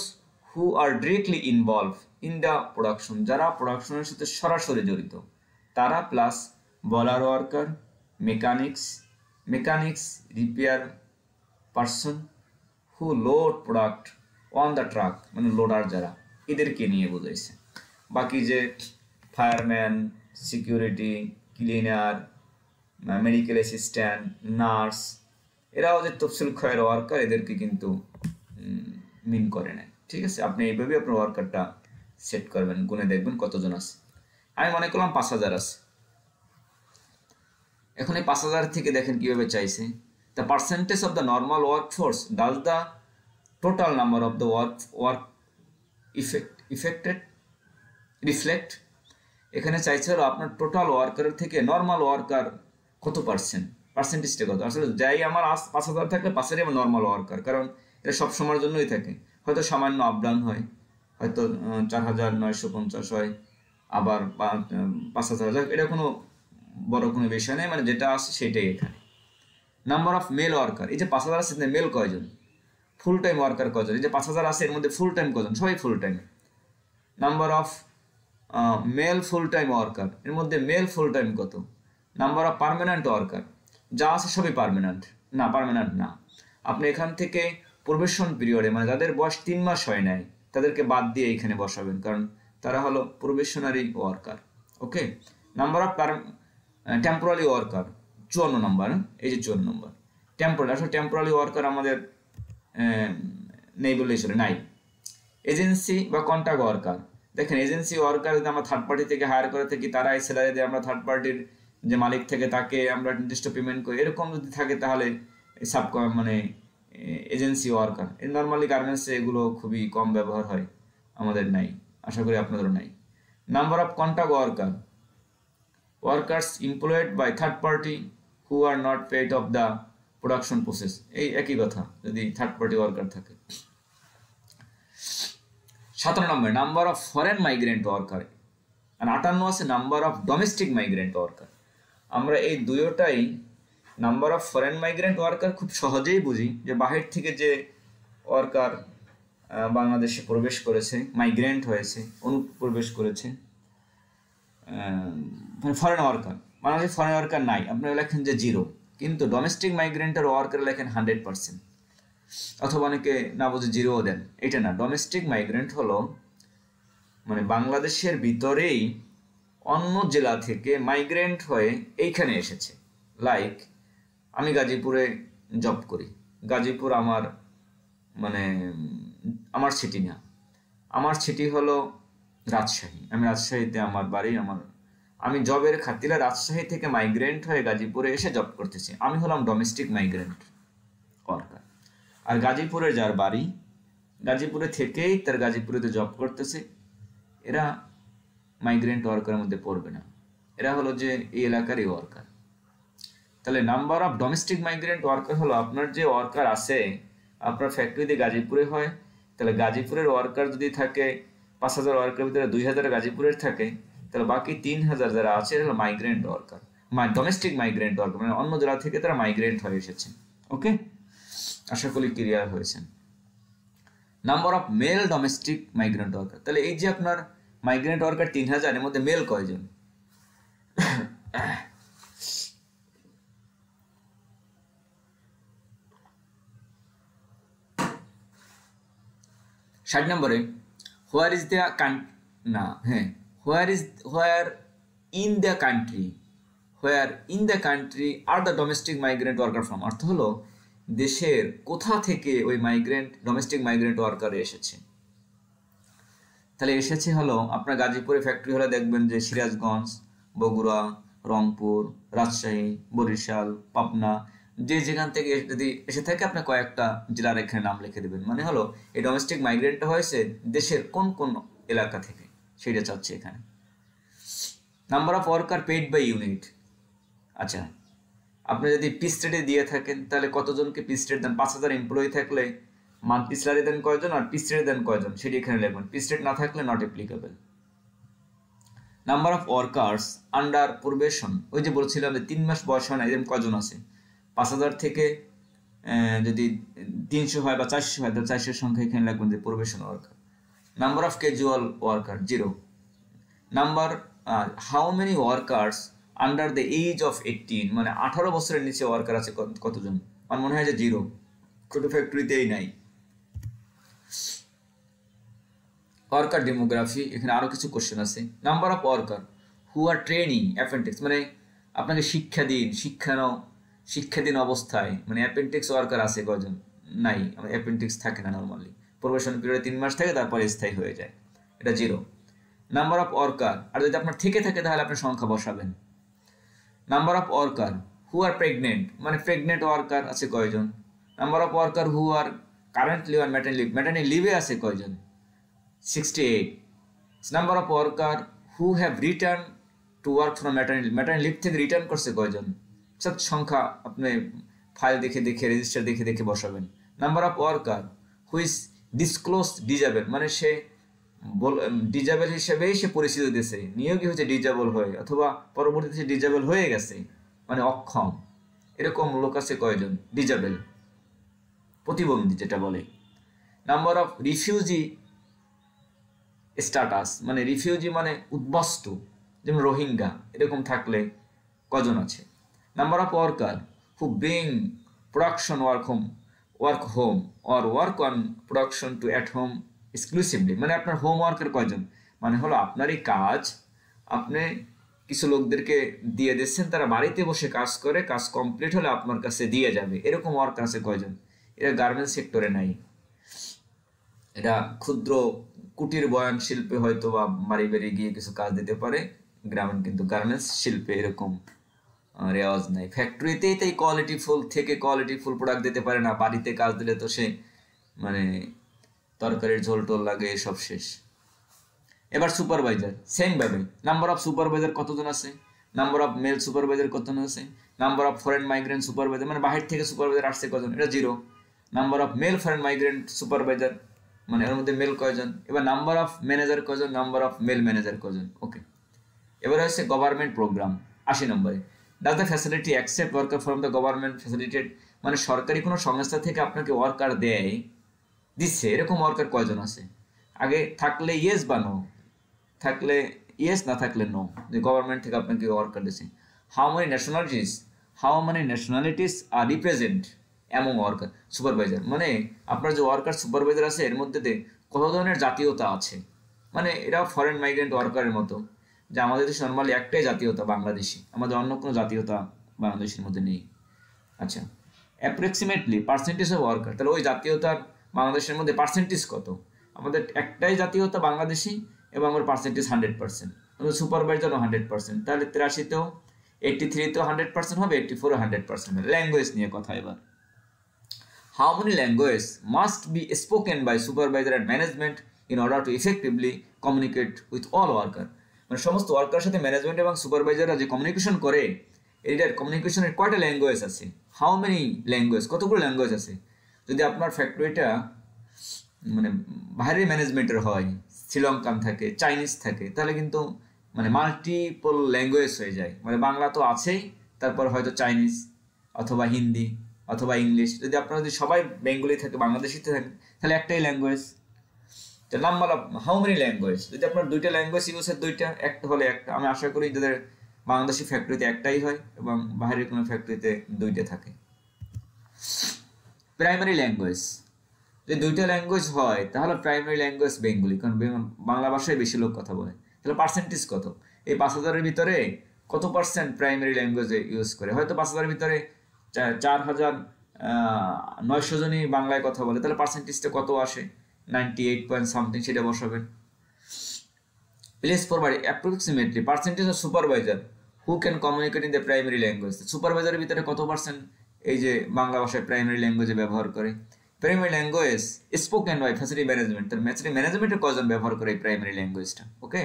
who are directly involve in the production, যারা প্রোডাকশনের সাথে সরাসরি জড়িত তারা, প্লাস বলার worker, mechanics repair person, who load product on the truck, মানে লোডার যারা, এদেরকে নিয়ে বোঝাইছে। বাকি যে fireman, security, cleaner, medical assistant, nurse, এরাও যে তফসিল খয়ের ওয়ার্কার, এদেরকে কিন্তু মিন করে নেয়। ঠিক আছে, আপনি এইভাবে আপনার ওয়ার্কারটা সেট করবেন, গুনে দেখবেন কতজন আছে। আমি মনে করলাম 5000 আছে। এখন এই 5000 থেকে দেখেন কিভাবে চাইছে, the percentage of the normal workforce does the total number of the work affected reflect. এখানে চাইছে হলো আপনার টোটাল ওয়ার্কারের থেকে নর্মাল ওয়ার্কার কত পার্সেন্টেজটা কত। আসলে যাই আমার 5000 থাকলে 5,000 আমার নর্মাল ওয়ার্কার, কারণ এটা সব সময়ের জন্যই থাকে। হয়তো সামান্য আপ ডাউন হয়, হয়তো 4950 হয়, আবার 5000, এটা কোনো বড় কোনো বিষয় নেই, মানে যেটা আছে সেটাই এখানে। নাম্বার অফ মেল ওয়ার্কার, এই যে 5000 আছে, মেল কয়জন, ফুল টাইম ওয়ার্কার কয়জন, এই যে 5000 আছে এর মধ্যে ফুল টাইম কজন, সবাই full time. Number of male full time worker, এর মধ্যে মেল ফুল টাইম কত। নাম্বার অফ পার্মানেন্ট ওয়ার্কার, যা আছে সবই পার্মানেন্ট না। আপনি এখান থেকে প্রবেশন পিরিয়ডে, মানে যাদের বয়স 3 মাস হয় নাই তাদেরকে বাদ দিয়ে এখানে বসাবেন, কারণ তারা হলো probationary worker. Okay, number of temporary worker 54 নম্বর, এই যে 54 নম্বর টেম্পোরারি। আসলে টেম্পোরারি ওয়ার্কার আমাদের নেই বললেই চলে, নাই। এজেন্সি বা কন্ট্রাক্ট ওয়ার্কার, দেখেন এজেন্সি ওয়ার্কার যদি আমরা থার্ড পার্টি থেকে হায়ার করে থাকি, তারা এই স্যালারি দিয়ে আমরা থার্ড পার্টির যে মালিক থেকে তাকে আমরা নির্দিষ্ট পেমেন্ট করি, এরকম যদি থাকে তাহলে মানে এজেন্সি ওয়ার্কার। এর নর্মালি গার্মেন্টসে এগুলো খুবই কম ব্যবহার হয়, আমাদের নাই, আশা করি আপনাদেরও নাই। Number of contract workers employed by third party who are not paid of the production process, এই একই কথা যদি থার্ড পার্টি ওয়ার্কার থাকে। 17 নম্বর number of foreign migrant worker, আর 58 আছে number of domestic migrant worker. আমরা এই দুটোটাই number of foreign migrant worker খুব সহজেই বুঝি, যে বাহির থেকে যে ওয়ার্কার বাংলাদেশে প্রবেশ করেছে, মাইগ্রেন্ট হয়েছে, অনুপ্রবেশ করেছে, ফরেন ওয়ার্কার। বাংলাদেশে ফরেন ওয়ার্কার নাই, আপনারা লেখেন যে 0, কিন্তু ডোমেস্টিক মাইগ্রেন্টের ওয়ার্কার লেখেন 100%, অথবা অনেকে না বুঝে 0ও দেন। এটা না, ডোমেস্টিক মাইগ্রেন্ট হলো মানে বাংলাদেশের ভিতরেই অন্য জেলা থেকে মাইগ্রেন্ট হয়ে এইখানে এসেছে। লাইক আমি গাজীপুরে জব করি, গাজীপুর আমার মানে আমার সিটি না, আমার সিটি হলো রাজশাহী, আমি রাজশাহীতে আমার বাড়ি, আমি জবের খাতিরে রাজশাহী থেকে মাইগ্রেন্ট হয়ে গাজীপুরে এসে জব করতেছি, আমি হলাম ডোমেস্টিক মাইগ্রেন্ট ওয়ার্কার। আর গাজীপুরের যার বাড়ি, গাজীপুরে থেকেই তার গাজীপুরেতে জব করতেছে, এরা মাইগ্রেন্ট ওয়ার্কারের মধ্যে পড়বে না, এরা হলো যে এই এলাকারই ওয়ার্কার। তাহলে number of domestic migrant worker হলো আপনার যে ওয়ার্কার আছে, আপনার ফ্যাক্টরিতে গাজীপুরে হয়, তাহলে গাজীপুরের ওয়ার্কার যদি থাকে 5000 ওয়ার্কার ভিতরে 2000 গাজীপুরের থাকে, তাহলে বাকি 3000 যারা আছে হলো migrant worker, domestic migrant worker, মানে অন্য জেলা থেকে তারা মাইগ্রেন্ট হয়ে এসেছে। ওকে, আশা করি ক্লিয়ার হয়েছেন। Number of male domestic migrant worker, তাহলে এই যে আপনার মাইগ্রেন্ট ওয়ার্কার 3000, এর মধ্যে মেল কয়জন? 60 নম্বরে হোয়ার in the country are the domestic migrant worker from, অর্থ হলো দেশের কোথা থেকে ওই ডোমেস্টিক মাইগ্রেন্ট ওয়ার্কার এসেছে। তাহলে এসেছে হলো আপনার গাজীপুরে ফ্যাক্টরি হলে দেখবেন যে সিরাজগঞ্জ, বগুড়া, রংপুর, রাজশাহী, বরিশাল, পাবনা, যে যেখান থেকে যদি এসে থাকে আপনি কয়েকটা জেলার এখানে নাম লিখে দেবেন, মানে হলো এই ডোমেস্টিক মাইগ্রেন্টটা হয়েছে দেশের কোন কোন এলাকা থেকে সেটা চাচ্ছে এখানে। Number of worker paid by unit, আচ্ছা আপনি যদি পিস রেটে দিয়ে থাকেন তাহলে কতজনকে পিস রেট দেন, 5,000 এমপ্লয়ি থাকলে মান্থলি স্যালারি দেন কয়জন আর পিস রেট দেন কয়জন সেটি এখানে লিখবেন। পিস রেট না থাকলে not applicable. Number of workers under probation, ওই যে বলছিলাম যে 3 মাস বয়স হয় না এরকম কজন আছে, 5,000 থেকে যদি 300 হয় বা 400 হয় তাহলে 400 সংখ্যা এখানে লিখবেন যে probation worker. Number of casual worker 0। Number how many workers under the age of 18, মানে 18 বছরের নিচে ওয়ার্কার আছে কতজন, আমার মনে হয় যে 0, কোনো ফ্যাক্টরিতেই নাই। ওয়ার্কার ডেমোগ্রাফি, এখানে আরও কিছু কোশ্চেন আছে। Number of worker who are training appendix, মানে আপনাকে শিক্ষাধীন অবস্থায় মানে অ্যাপেন্ডিক্স ওয়ার্কার আছে কজন, নাই, অ্যাপেন্ডিক্স থাকে না নর্মালি, প্রবেশন পিরিয়ডে 3 মাস থাকে তারপরে স্থায়ী হয়ে যায়, এটা 0। নাম্বার অফ ওয়ার্কার, আর যদি আপনার থেকে থাকে তাহলে আপনি সংখ্যা বসাবেন। Number of worker who are pregnant, মানে প্রেগনেন্ট ওয়ার্কার আছে কয়জন। Number of worker who are currently on maternity লিভে আছে কয়জন, 68। Number of worker who have return to work from maternity leave থেকে রিটার্ন করছে কয়জন, সব সংখ্যা আপনি ফাইল দেখে রেজিস্টার দেখে বসাবেন। Number of worker who is disclose disable, মানে সে ডিজেবল হিসেবেই সে পরিচিতি দিয়েছে, নিয়োগই হচ্ছে ডিজেবল হয়ে, অথবা পরবর্তীতে সে ডিজেবল হয়ে গেছে মানে অক্ষম, এরকম লোক আছে কয়জন, ডিজেবল প্রতিবন্ধী যেটা বলে। নাম্বার অফ রিফিউজি স্ট্যাটাস, মানে রিফিউজি মানে উদ্বাস্তু, যেমন রোহিঙ্গা এরকম থাকলে কজন আছে। Number of worker who bring production work home or work on production to at home exclusively, মানে আপনার হোম ওয়ার্কের কয়জন, মানে হলো আপনারই কাজ আপনি কিছু লোকদেরকে দিয়ে দিচ্ছেন, তারা বাড়িতে বসে কাজ করে, কাজ কমপ্লিট হলে আপনার কাছে দিয়ে যাবে, এরকম ওয়ার্কার আছে কয়জন, এরা গার্মেন্টস সেক্টরে নাই, এটা ক্ষুদ্র কুটির বয়ান শিল্পে হয়তো বা বাড়ি গিয়ে কিছু কাজ দিতে পারে, গ্রামীণ কিন্তু গার্মেন্টস শিল্পে এরকম রেওয়াজ নাই। ফ্যাক্টরিতেই তাই কোয়ালিটিফুল প্রোডাক্ট দিতে পারে না, বাড়িতে কাজ দিলে তো সে মানে তরকারির ঝোল টোল লাগে, সব শেষ। এবার সুপারভাইজার সেম ভাবে, নাম্বার অফ সুপারভাইজার কতজন আছে, নাম্বার অফ মেল সুপারভাইজার কতজন আছে, number of foreign migrant supervisor মানে বাহির থেকে সুপারভাইজার আসছে কজন, এটা 0। Number of male foreign migrant supervisor মানে এর মধ্যে মেল কয়জন। এবার নাম্বার অফ ম্যানেজার কজন, নাম্বার অফ মেল ম্যানেজার কজন। ওকে, এবার হচ্ছে গভর্নমেন্ট প্রোগ্রাম 80 নম্বরে। Does the facility accept worker from the government facilitated, মানে সরকারি কোনো সংস্থা থেকে আপনাকে ওয়ার্কার দিচ্ছে এরকম ওয়ার্কার কয়জন আছে। আগে থাকলে ইয়েস বা নো, থাকলে ইয়েস, না থাকলে নো, যে গভর্নমেন্ট থেকে আপনাকে ওয়ার্কার দিচ্ছে। How many nationalities are represent among worker supervisor, মানে আপনার যে ওয়ার্কার সুপারভাইজার আছে এর মধ্যে কত ধরনের জাতীয়তা আছে, মানে এরা ফরেন মাইগ্রেন্ট ওয়ার্কারের মতো, যে আমাদের দেশে নর্মালি একটাই জাতীয়তা বাংলাদেশি, আমাদের অন্য কোনো জাতীয়তা বাংলাদেশের মধ্যে নেই। আচ্ছা, অ্যাপ্রক্সিমেটলি পার্সেন্টেজ অফ ওয়ার্কার, তাহলে ওই জাতীয়তার বাংলাদেশের মধ্যে পার্সেন্টেজ কত, আমাদের একটাই জাতীয়তা বাংলাদেশি এবং আমার পার্সেন্টেজ 100%, আমাদের সুপারভাইজারও 100%, তাহলে 83তেও 83তেও 100% হবে, 84 100% হবে। ল্যাঙ্গুয়েজ নিয়ে কথা এবার। How many languages must be spoken by supervisor and management in order to effectively communicate with all worker, মানে সমস্ত ওয়ার্কার সাথে ম্যানেজমেন্ট এবং সুপারভাইজাররা যে কমিউনিকেশন করে, এটার কমিউনিকেশনের কয়টা ল্যাঙ্গুয়েজ আছে, হাউ মেনি ল্যাঙ্গুয়েজ, কতগুলো ল্যাঙ্গুয়েজ আছে। যদি আপনার ফ্যাক্টরিটা মানে বাইরের ম্যানেজমেন্টের হয়, শ্রীলঙ্কান থাকে, চাইনিজ থাকে, তাহলে কিন্তু মানে মাল্টিপল ল্যাঙ্গুয়েজ হয়ে যায়, মানে বাংলা তো আছেই, তারপর হয়তো চাইনিজ অথবা হিন্দি অথবা ইংলিশ। যদি আপনারা যদি সবাই বেঙ্গলি থাকে, বাংলাদেশিতে থাকে, তাহলে একটাই language. Number of how many language, যদি আপনার 2টা ল্যাঙ্গুয়েজ ইউজ হয়, 2টা, একটা হলে একটা। আমি আশা করি যাদের বাংলাদেশি ফ্যাক্টরিতে একটাই হয় এবং বাইরের কোনো ফ্যাক্টরিতে 2টা থাকে। প্রাইমারি ল্যাঙ্গুয়েজ, যদি 2টা ল্যাঙ্গুয়েজ হয় তাহলে প্রাইমারি ল্যাঙ্গুয়েজ বেঙ্গলি, কারণ বাংলা ভাষায় বেশি লোক কথা বলে। তাহলে পার্সেন্টেজ কত, এই 5000-এর ভিতরে কত পার্সেন্ট প্রাইমারি ল্যাঙ্গুয়েজে ইউজ করে, হয়তো 5000-এর ভিতরে 4900 জনই বাংলায় কথা বলে, তাহলে পার্সেন্টেজটা কত আসে, 98 পয়েন্ট সামথিং, সেটা বসাবেন। Place forward approximately percentage of supervisor who can communicate in the primary language, সুপারভাইজারের ভিতরে কত পার্সেন্ট এই যে বাংলা ভাষায় প্রাইমারি ল্যাঙ্গুয়েজে ব্যবহার করে। Primary language spoken by facility management, তার ফ্যাসিলিটি ম্যানেজমেন্টের কজন ব্যবহার করে এই প্রাইমারি ল্যাঙ্গুয়েজটা। ওকে,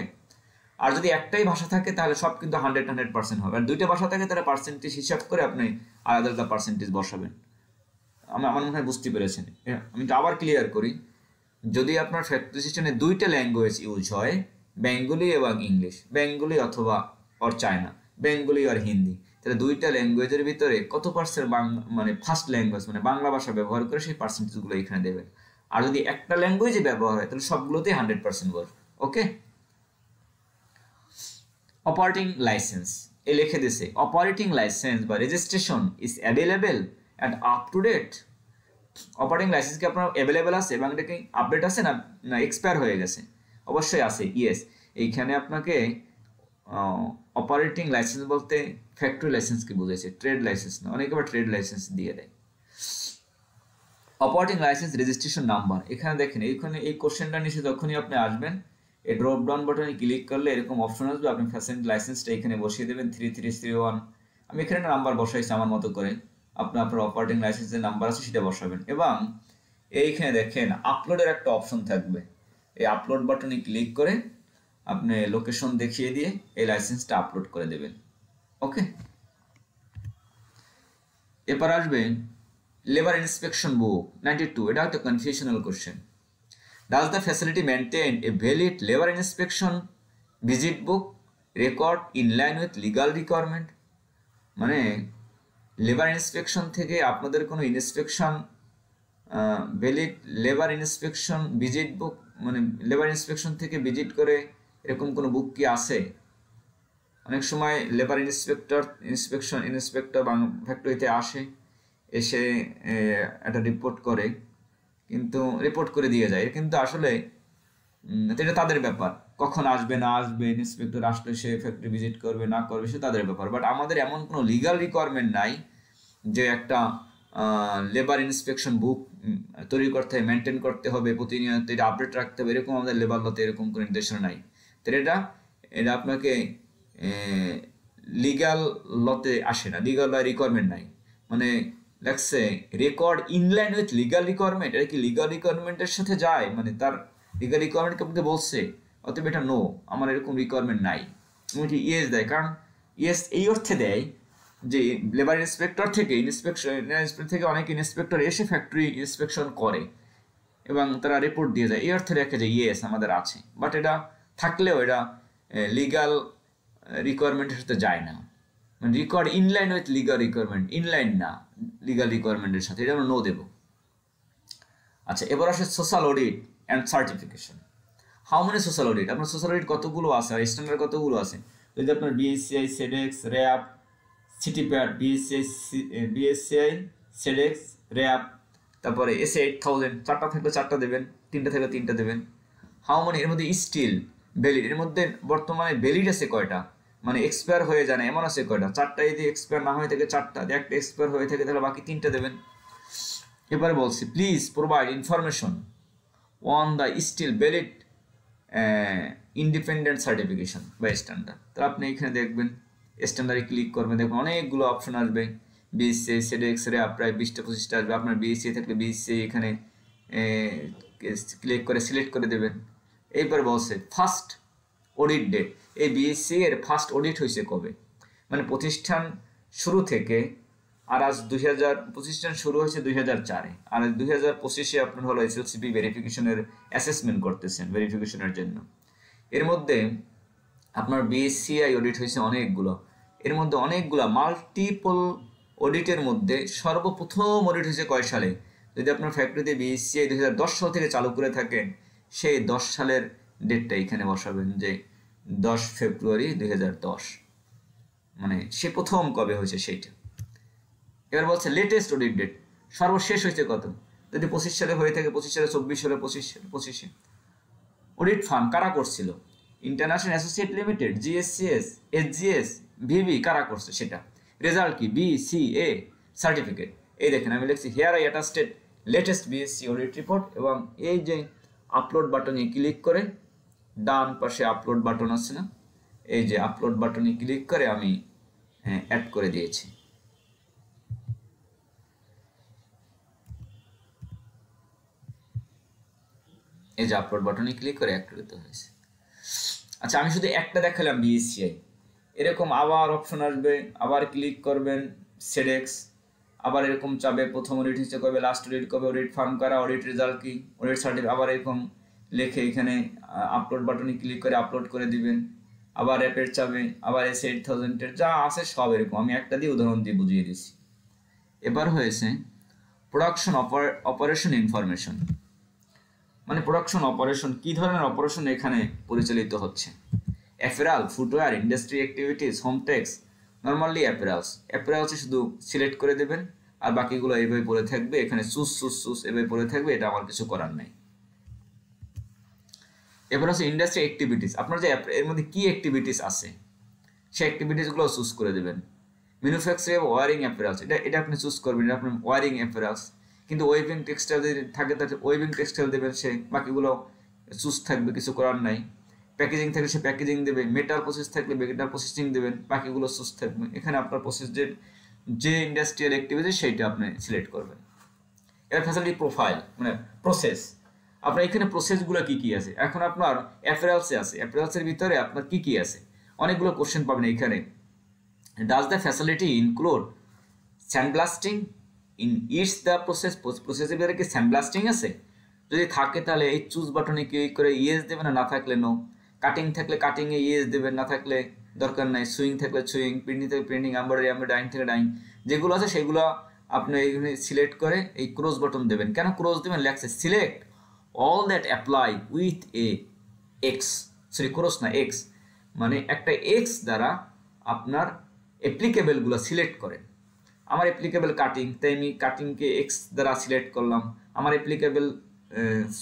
আর যদি একটাই ভাষা থাকে তাহলে সব কিন্তু 100% হবে, আর দুইটা ভাষা থাকে তাহলে পার্সেন্টেজ হিসাব করে আপনি আলাদা আলাদা পার্সেন্টেজ বসাবেন। আমার মনে হয় বুঝতে পেরেছেন। আমি তো আবার ক্লিয়ার করি, যদি আপনার ফ্যাক্টরি সিস্টেমে দুইটা ল্যাঙ্গুয়েজ ইউজ হয়, বেঙ্গলি এবং ইংলিশ, বেঙ্গলি অথবা অর চায়না, বেঙ্গলি আর হিন্দি, তাহলে দুইটা ল্যাঙ্গুয়েজের ভিতরে কত পার্সেন্ট মানে ফার্স্ট ল্যাঙ্গুয়েজ মানে বাংলা ভাষা ব্যবহার করে সেই পার্সেন্টেজগুলো এখানে দেবেন। আর যদি একটা ল্যাঙ্গুয়েজে ব্যবহার হয় তাহলে সবগুলোতেই 100% বসবে। ওকে। অপারেটিং লাইসেন্স এ লিখে দিছে অপারেটিং লাইসেন্স বা registration is available and up to date. Operating license কি আপনার অ্যাভেলেবেল আছে এবং এটা কি আপডেট আছে না না এক্সপায়ার হয়ে গেছে? অবশ্যই আছে, ইয়েস। এইখানে আপনাকে অপারেটিং লাইসেন্স বলতে ফ্যাক্টরি লাইসেন্সকে বুঝেছে, ট্রেড লাইসেন্স না। অনেকে আবার ট্রেড লাইসেন্স দিয়ে দেয়। অপারেটিং লাইসেন্স রেজিস্ট্রেশন নাম্বার, এখানে দেখেন এইখানে এই কোশ্চেনটা নিচে যখনই আপনি আসবেন এই ড্রপ ডাউন বাটনে ক্লিক করলে এরকম অপশন আসবে, আপনি ফ্যাসিলিটি লাইসেন্সটা এখানে বসিয়ে দেবেন 3331। আমি এখানে একটা নাম্বার বসাইছি আমার মতো করে, আপনার অপারেটিং লাইসেন্সের নাম্বার আছে সেটা বসাবেন। এবং এইখানে দেখেন আপলোডের একটা অপশন থাকবে, এই আপলোড বাটনে ক্লিক করে আপনি লোকেশন দেখিয়ে দিয়ে এই লাইসেন্সটা আপলোড করে দেবেন। ওকে। এরপর আসবে লেবার ইন্সপেকশন বুক 92, এটা একটা confusional question. Does the facility maintain a valid labor inspection visit book record in line with legal requirement? মানে লেবার ইন্সপেকশন থেকে আপনাদের কোনো inspection valid labour inspection visit book মানে লেবার ইন্সপেকশন থেকে ভিজিট করে এরকম কোনো বুক কি আছে? অনেক সময় লেবার ইন্সপেক্টর ফ্যাক্টরিতে আসে, এসে একটা রিপোর্ট করে, কিন্তু রিপোর্ট করে দিয়ে যায়, কিন্তু আসলে এটা তাদের ব্যাপার, কখন আসবে না আসবে, ইন্সপেক্টর আসলে সে ফ্যাক্টরি ভিজিট করবে না করবে সে তাদের ব্যাপার। বাট আমাদের এমন কোনো লিগাল রিকোয়ারমেন্ট নাই যে একটা লেবার ইন্সপেকশন বুক তৈরি করতে হবে, মেনটেন করতে হবে, প্রতিনিয়ত এটা আপডেট রাখতে হবে, এরকম আমাদের লেবার লতে এরকম কোনো নির্দেশনা নাই। তো এটা আপনাকে লিগাল লতে আসে না, লিগাল রিকোয়ারমেন্ট নাই। মানে লেখছে record inline with legal requirement, এটা কি লিগাল রিকোয়ারমেন্টের সাথে যায়? মানে তার লিগাল রিকোয়ারমেন্ট আপনাকে বলছে, অতএব এটা নো, আমার এরকম রিকোয়ারমেন্ট নাই। এটি ইয়েস দেয়, কারণ ইয়েস এই অর্থে দেয় যে লেবার ইন্সপেক্টর থেকে থেকে অনেক ইন্সপেক্টর এসে ফ্যাক্টরি ইন্সপেকশন করে এবং তারা রিপোর্ট দিয়ে যায়, এই অর্থে রেখে যে ইয়েস আমাদের আছে। বাট এটা থাকলেও এটা লিগাল রিকোয়ারমেন্টের সাথে যায় না, মানে record inline with legal requirement, inline না লিগাল রিকোয়ারমেন্টের সাথে, এটা আমরা নো দেব। আচ্ছা, এবার আসে social audit and certification. How many social audit, আপনার সোশ্যাল অডিট কতগুলো আছে আর স্ট্যান্ডার্ড কতগুলো আছে? যদি আপনার বিএসসিআই, সেডেক্স, র্যাপ, সিটিপ্যাড, বিএসসিআই, সেডেক্স, র্যাপ, তারপরে এসএ 8000, 4টা থাকলে 4টা দেবেন, 3টা থাকলে 3টা দেবেন। হাউ মেনি, এর মধ্যে স্টিল ভ্যালিড, এর মধ্যে বর্তমানে ভ্যালিড আছে কয়টা, মানে এক্সপায়ার হয়ে যায় না এমন আছে কয়টা? 4টা যদি এক্সপায়ার না হয়ে থাকে 4টা, যদি একটা এক্সপায়ার হয়ে থাকে তাহলে বাকি 3টা দেবেন। এবারে বলছি please provide information on the still valid independent certification বা স্ট্যান্ডার্ড। তো আপনি এখানে দেখবেন স্ট্যান্ডার্ডে ক্লিক করবেন, দেখবেন অনেকগুলো অপশন আসবে, বিএসসিআই, সেডেক্স, র্যাপ, প্রায় 20টা-25টা আসবে। আপনার বিএসসিআই থাকলে বিএসসিআই এখানে ক্লিক করে সিলেক্ট করে দেবেন। এইবার বলছে ফার্স্ট অডিট ডেট, এই বিএসসি এর ফার্স্ট অডিট হয়েছে কবে, মানে প্রতিষ্ঠান শুরু থেকে, আর আজ 2000, প্রতিষ্ঠান শুরু হয়েছে 2004-এ, আর 2025-এ আপনার হলো এসএলসিপি ভেরিফিকেশনের অ্যাসেসমেন্ট করতেছেন ভেরিফিকেশনের জন্য। এর মধ্যে আপনার বিএসসিআই অডিট হয়েছে অনেকগুলো, এর মধ্যে অনেকগুলো মাল্টিপল অডিটের মধ্যে সর্বপ্রথম অডিট হয়েছে কয় সালে? যদি আপনার ফ্যাক্টরিতে বিএসসিআই 2010 সাল থেকে চালু করে থাকেন, সেই 10 সালের ডেটটা এখানে বসাবেন যে 10 ফেব্রুয়ারি 2010, মানে সে প্রথম কবে হয়েছে সেইটা। এবার বলছে লেটেস্ট অডিট ডেট, সর্বশেষ হয়েছে কত? যদি 25 সালে হয়ে থাকে 25 সালে, 24 সালে, 25-এ। অডিট ফার্ম কারা করছিল? International associate limited, GSCS, SGS, VB, কারা করছে সেটা। রেজাল্ট কি? বি, সি, এ। সার্টিফিকেট এই দেখেন আমি লিখছি here I attested latest BSc audit report, এবং এই যে আপলোড বাটনে ক্লিক করে ডান পাশে আপলোড বাটন আছে না, এই যে আপলোড বাটনে ক্লিক করে আমি অ্যাড করে দিয়েছি। এই যে আপলোড বাটনে ক্লিক করে অ্যাড করে দিতে হয়েছে। আচ্ছা আমি শুধু একটা দেখালাম বিএসসিআই, এরকম আবার অপশন আসবে, আবার ক্লিক করবেন সেডেক্স, আবার এরকম চাবে প্রথম অডিট হিসেবে করবে, লাস্ট অডিট করবে, অডিট ফার্ম করা, অডিট রেজাল্ট কি, অডিট সার্টিফিকেট, আবার এরকম লিখে এখানে আপলোড বাটনে ক্লিক করে আপলোড করে দিবেন, আবার অ্যাপের চাবে, আবার এসে 8000-এর যা আছে সব এরকম। আমি একটা দিয়ে উদাহরণ দিয়ে বুঝিয়ে দিচ্ছি। এবার হয়েছে প্রোডাকশন অপারেশন ইনফরমেশন, মানে প্রোডাকশন অপারেশন কী ধরনের অপারেশন এখানে পরিচালিত হচ্ছে। Apparel, footwear, industry activities, home tex, normally অ্যাপেরালসে শুধু সিলেক্ট করে দেবেন, আর বাকিগুলো এইভাবে পড়ে থাকবে, এখানে সুস এভাবে পড়ে থাকবে, এটা আমার কিছু করার নাই। এবার হচ্ছে ইন্ডাস্ট্রি অ্যাক্টিভিটিস, আপনার যে এর মধ্যে কী অ্যাক্টিভিটিস আছে সেই অ্যাক্টিভিটিসগুলো চুজ করে দেবেন। ম্যানুফ্যাকচারিং ওয়ারিং অ্যাপেরালস, এটা আপনি চুজ করবেন, এটা আপনার ওয়ারিং অ্যাপেরালস। কিন্তু ওয়েভিং টেক্সটাইল যদি থাকে তাহলে ওয়েভিং টেক্সটাইল দেবেন, সে বাকিগুলো চুজ থাকবে, কিছু করার নাই। প্যাকেজিং থাকলে সে প্যাকেজিং দেবে, মেটাল প্রসেস থাকলে মেটাল প্রসেসিং দেবেন, বাকিগুলো চুজ থাকবে। এখানে আপনার প্রসেস যে ইন্ডাস্ট্রিয়াল অ্যাক্টিভিটি সেইটা আপনি সিলেক্ট করবেন। এবার ফ্যাসিলিটি প্রোফাইল মানে প্রসেস, আপনার এখানে প্রসেসগুলো কী কী আছে। এখন আপনার অ্যাপেরালসে আছে, অ্যাপেরালসের ভিতরে আপনার কী কী আছে অনেকগুলো কোশ্চেন পাবেন এখানে। Does the facility include sandblasting in its the প্রসেসের ভিতরে কি স্যান্ডব্লাস্টিং আছে? যদি থাকে তাহলে এই চুজ বাটনে ক্লিক করে ইয়েস দেবেন, না থাকলে নো। কাটিং থাকলে কাটিংয়ে ইয়েস দেবেন, না থাকলে দরকার নাই। সুইং থাকলে সুইং, প্রিন্টিং থাকলে প্রিন্টিং, এমব্রয়ডারি ডাইং থেকে ডাইং, যেগুলো আছে সেগুলো আপনি এইখানে সিলেক্ট করে এই ক্রস বাটন দেবেন। কেন ক্রস দেবেন? লেখছে select all that apply with a x, sorry cross না এক্স, মানে একটা এক্স দ্বারা আপনার অ্যাপ্লিকেবলগুলো সিলেক্ট করেন। আমার অ্যাপ্লিকেবল কাটিং, তাই আমি কাটিংকে এক্স দ্বারা সিলেক্ট করলাম। আমার অ্যাপ্লিকেবল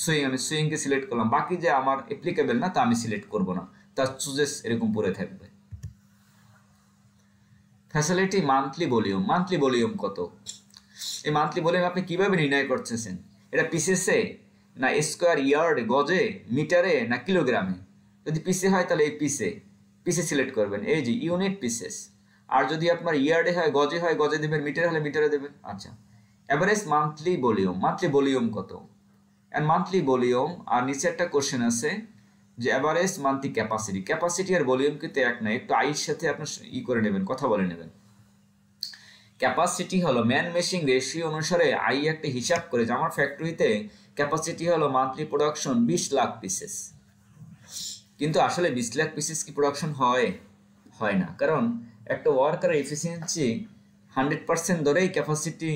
সুইং, আমি সুইংকে সিলেক্ট করলাম। বাকি যে আমার অ্যাপ্লিকেবল না তা আমি সিলেক্ট করব না, তার চুজেস এরকম পড়ে থাকবে। ফ্যাসিলিটি মান্থলি ভলিউম কত? এই মান্থলি ভলিউম আপনি কীভাবে নির্ণয় করতেছেন? এটা পিসেসে না স্কোয়ার ইয়ার্ডে, গজে, মিটারে, না কিলোগ্রামে? যদি পিসে হয় তাহলে এই পিসে সিলেক্ট করবেন, এই যে ইউনিট পিসেস। আর যদি আপনার ইয়ার্ডে হয়, গজে দেবেন, মিটারে হলে মিটারে দেবেন। আচ্ছা, অ্যাভারেজ মান্থলি ভলিউম কত? অ্যান্ড মান্থলি ভলিউম, আর নিচে একটা কোশ্চেন আছে যে অ্যাভারেজ মান্থলি ক্যাপাসিটি আর ভলিউম কিন্তু এক না, একটু আইয়ের সাথে আপনার করে নেবেন, কথা বলে নেবেন। ক্যাপাসিটি হলো ম্যান মেশিন রেশিও অনুসারে আই একটা হিসাব করে যে আমার ফ্যাক্টরিতে ক্যাপাসিটি হলো মান্থলি প্রোডাকশন 20 লাখ পিসেস। কিন্তু আসলে 20 লাখ পিসেস কি প্রোডাকশন হয় না, কারণ একটা ওয়ার্কারের এফিসিয়েন্সি 100% ধরেই ক্যাপাসিটি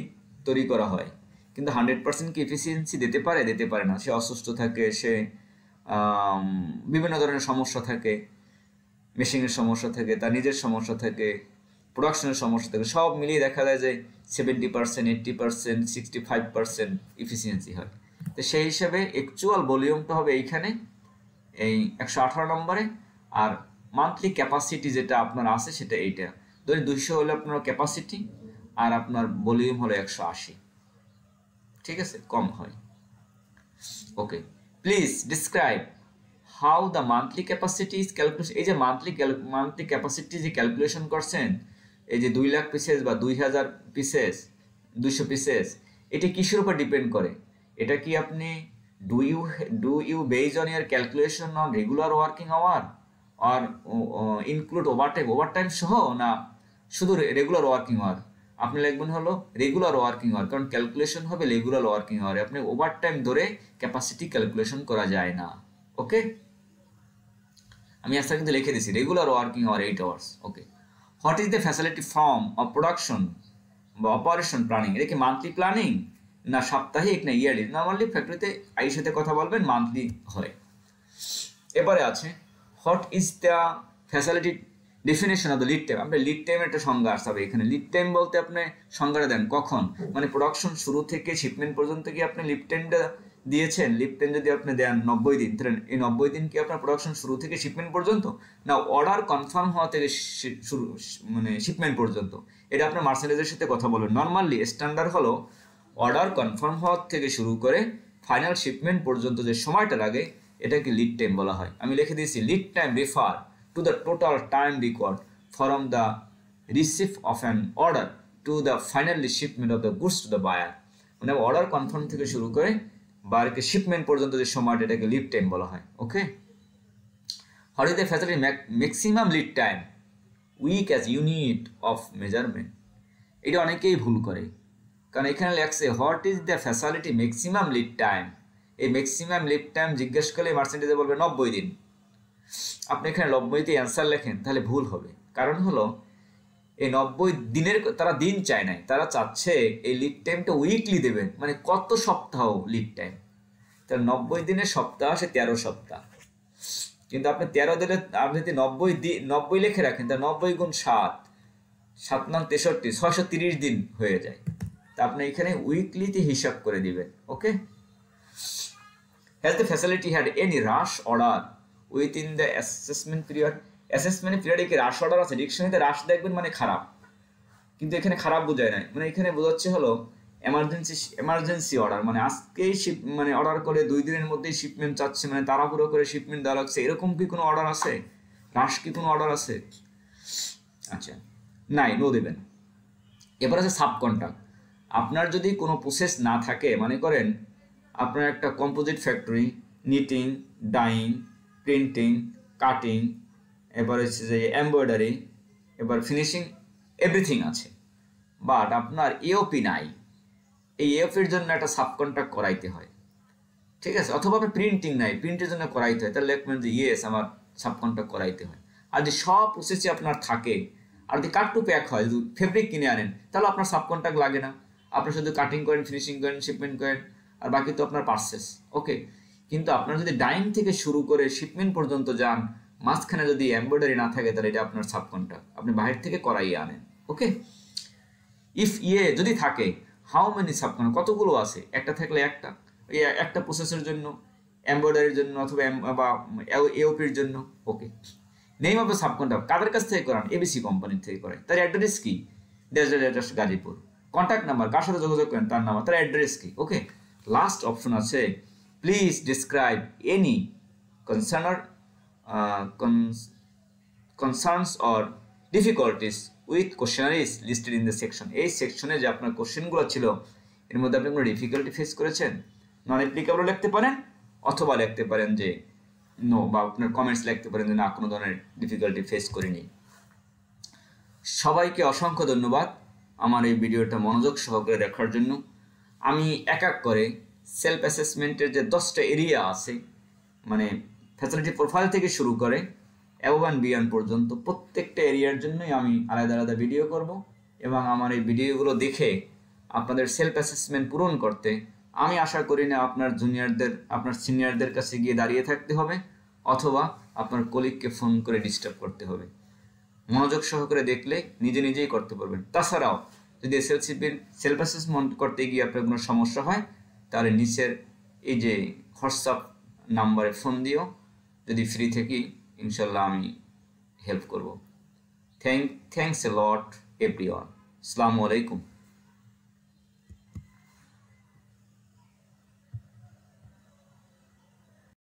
তৈরি করা হয়। কিন্তু 100% কি এফিসিয়েন্সি দিতে পারে না। সে অসুস্থ থাকে, সে বিভিন্ন ধরনের সমস্যা থাকে, মেশিনের সমস্যা থাকে, তার নিজের সমস্যা থাকে, প্রোডাকশনের সমস্যা থাকে, সব মিলিয়ে দেখা যায় যে 70%, 80%, 65% এফিসিয়েন্সি হয়। তো সেই হিসাবে অ্যাকচুয়াল ভলিউমটা হবে এইখানে এই 118 নম্বরে, আর মান্থলি ক্যাপাসিটি যেটা আপনার আছে সেটা এইটা। ধরুন 200 হলে আপনার ক্যাপাসিটি, আর আপনার ভলিউম হলো 180, ঠিক আছে, কম হয়। Okay, please describe how the monthly capacity is calculation. এই যে মান্থলি ক্যাপাসিটি যে ক্যালকুলেশন করছেন, এই যে 2 লাখ পিসেস বা 2000 পিসেস, 200 পিসেস, এটা কিসের উপর ডিপেন্ড করে? এটা কি আপনি do you base on year calculation on regular working hour আর ইনক্লুড ওভারটাইম সহ, না শুধু রেগুলার ওয়ার্কিং আওয়ার? আপনি লিখবেন হলো রেগুলার ওয়ার্কিং আওয়ার, কারণ ক্যালকুলেশন হবে রেগুলার ওয়ার্কিং আওয়ারে। আপনি ওভারটাইম ধরে ক্যাপাসিটি ক্যালকুলেশন করা যায় না। ওকে, আমি আজকে কিন্তু লিখে দিছি regular working hour 8 hours. Okay, what is the facility form of production বা অপারেশন প্ল্যানিং? এটা কি মান্থলি প্ল্যানিং না সাপ্তাহিক না ইয়ারলি? নর্মালি ফ্যাক্টরিতে আইয়ের সাথে কথা বলবেন, মান্থলি হয়। এবারে আছে what is the facility definition of the lead time. আপনি লিড টাইমের একটা সংজ্ঞা আসতে হবে এখানে। লিড টাইম বলতে আপনি সংজ্ঞাটা দেন কখন, মানে প্রোডাকশন শুরু থেকে শিপমেন্ট পর্যন্ত কি আপনি লিড টাইমটা দিয়েছেন? লিড টাইম যদি আপনি দেন 90 দিন, তাহলে এই 90 দিন কি আপনার প্রোডাকশন শুরু থেকে শিপমেন্ট পর্যন্ত, না অর্ডার কনফার্ম হওয়া থেকে শুরু মানে শিপমেন্ট পর্যন্ত? এটা আপনার মার্সেন্টাইজের সাথে কথা বলবেন। নর্মালি স্ট্যান্ডার্ড হলো অর্ডার কনফার্ম হওয়ার থেকে শুরু করে ফাইনাল শিপমেন্ট পর্যন্ত যে সময়টা লাগে এটাকে লিড টাইম বলা হয়। আমি লিখে দিয়েছি lead time refer to the total time required from the receipt of an order to the final shipment of the goods to the buyer। মানে অর্ডার কনফার্ম থেকে শুরু করে বায়ারকে শিপমেন্ট পর্যন্ত যে সময়টা, এটাকে লিড টাইম বলা হয়। Okay, what is the facility maximum lead time week as unit of measurement. এটা অনেকেই ভুল করে, কারণ এখানে লেখছে what is the facility maximum lead time. এই ম্যাক্সিমাম লিড টাইম জিজ্ঞেস করলে পার্সেন্টেজে বলবে 90 দিন। আপনি এখানে 90 দিয়ে অ্যান্সার লেখেন তাহলে ভুল হবে। কারণ হলো এই 90 দিনের তারা দিন চায় নাই, তারা চাচ্ছে এই লিড টাইমটা উইকলি দেবেন, মানে কত সপ্তাহ লিড টাইম। তাহলে 90 দিনের সপ্তাহ আসে 13 সপ্তাহ, কিন্তু আপনি 13 দিলে আপনি যদি 90 লিখে রাখেন তা 90 গুণ 7, 7 9 63, 630 দিন হয়ে যায়। তা আপনি এখানে উইকলিতে হিসাব করে দিবেন। Okay. Has the facility had any rush order within the assessment period. Assessment পিরিয়ডে কি রাশ অর্ডার আছে? ডিকশনারিতে রাশ দেখবেন মানে খারাপ, কিন্তু এখানে খারাপ বোঝায় নাই, মানে এখানে বোঝাচ্ছে হলো এমার্জেন্সি অর্ডার, মানে আজকেই মানে অর্ডার করে 2 দিনের মধ্যেই শিপমেন্ট চাচ্ছে, মানে তাড়াহুড়ো করে শিপমেন্ট দেওয়া লাগছে, এরকম কি কোনো অর্ডার আছে? রাশ কি কোনো অর্ডার আছে? আচ্ছা, নাই, নো দেবেন। এবার আছে সাবকন্ট্রাক্ট। আপনার যদি কোনো প্রসেস না থাকে, মনে করেন আপনার একটা composite factory, knitting, dyeing, printing, cutting, এবার হচ্ছে যে এমব্রয়ডারি, এবার ফিনিশিং, এভরিথিং আছে, বাট আপনার এওপি নাই। এই এওপির জন্য একটা সাবকন্ট্রাক্ট করাইতে হয়, ঠিক আছে? অথবা আপনার প্রিন্টিং নাই, প্রিন্টের জন্য করাইতে হয়, তাহলে লিখবেন যে ইয়েস আমার সাবকন্ট্রাক্ট করাইতে হয়। আর যদি সব প্রসেসই আপনার থাকে, আর যদি কাট টু প্যাক হয়, যদি ফেব্রিক কিনে আনেন, তাহলে আপনার সাবকন্ট্রাক্ট লাগে না, আপনি শুধু কাটিং করেন, ফিনিশিং করেন, শিপমেন্ট করেন, আর বাকি তো আপনার পারচেস। ওকে। কিন্তু আপনার যদি ডাইং থেকে শুরু করে শিপমেন্ট পর্যন্ত যান, মাঝখানে যদি এমব্রয়ডারি না থাকে, তাহলে এটা আপনার সাবকন্ট্রাক্ট, আপনি বাইরে থেকে করাইয়ে আনেন। ওকে। ইফ যদি থাকে, হাউ মেনি সাবকন্ট্রাক্ট, কতগুলো আছে? একটা থাকলে একটা প্রসেসের জন্য, এমব্রয়ডারির জন্য, অথবা এওপির জন্য। ওকে। নেম অফ দ্য সাবকন্ট্রাক্ট, কাদের কাছ থেকে করান? এবিসি কোম্পানির থেকে করেন। তার অ্যাড্রেস কি? অ্যাড্রেস গাজীপুর। কন্ট্যাক্ট নাম্বার, কার সাথে যোগাযোগ করেন তার নাম্বার, তার অ্যাড্রেস কি? ওকে। লাস্ট অপশন আছে, please describe any concerns or difficulties with questionnaires listed in the section। এই সেকশনে যে আপনার কোশ্চেনগুলো ছিল, এর মধ্যে আপনি কোনো ডিফিকাল্টি ফেস করেছেন? নন অ্যাপ্লিকেবল লিখতে পারেন, অথবা লিখতে পারেন যে নো, বা আপনার কমেন্টস লিখতে পারেন যে না, কোনো ধরনের ডিফিকাল্টি ফেস করিনি। সবাইকে অসংখ্য ধন্যবাদ আমার এই ভিডিওটা মনোযোগ সহকারে দেখার জন্য। আমি এক এক করে সেলফ অ্যাসেসমেন্টের যে 10টা এরিয়া আছে, মানে ফ্যাসিলিটি প্রোফাইল থেকে শুরু করে A1 B1 পর্যন্ত, প্রত্যেকটা এরিয়ার জন্যই আমি আলাদা আলাদা ভিডিও করব, এবং আমার এই ভিডিওগুলো দেখে আপনাদের সেলফ অ্যাসেসমেন্ট পূরণ করতে আমি আশা করি না আপনার জুনিয়রদের, আপনার সিনিয়রদের কাছে গিয়ে দাঁড়িয়ে থাকতে হবে, অথবা আপনার কলিগকে ফোন করে ডিস্টার্ব করতে হবে। মনোযোগ সহকারে দেখলে নিজেই করতে পারবেন। তাছাড়াও যদি এসএলসিপির সেলফ অ্যাসেসমেন্ট করতে গিয়ে আপনার কোনো সমস্যা হয়, তাহলে নিচের এই যে হোয়াটসঅ্যাপ নাম্বারে ফোন দিও, যদি ফ্রি থাকি ইনশাল্লাহ আমি হেল্প করব। Thanks a lot everyone. আসসালামু আলাইকুম।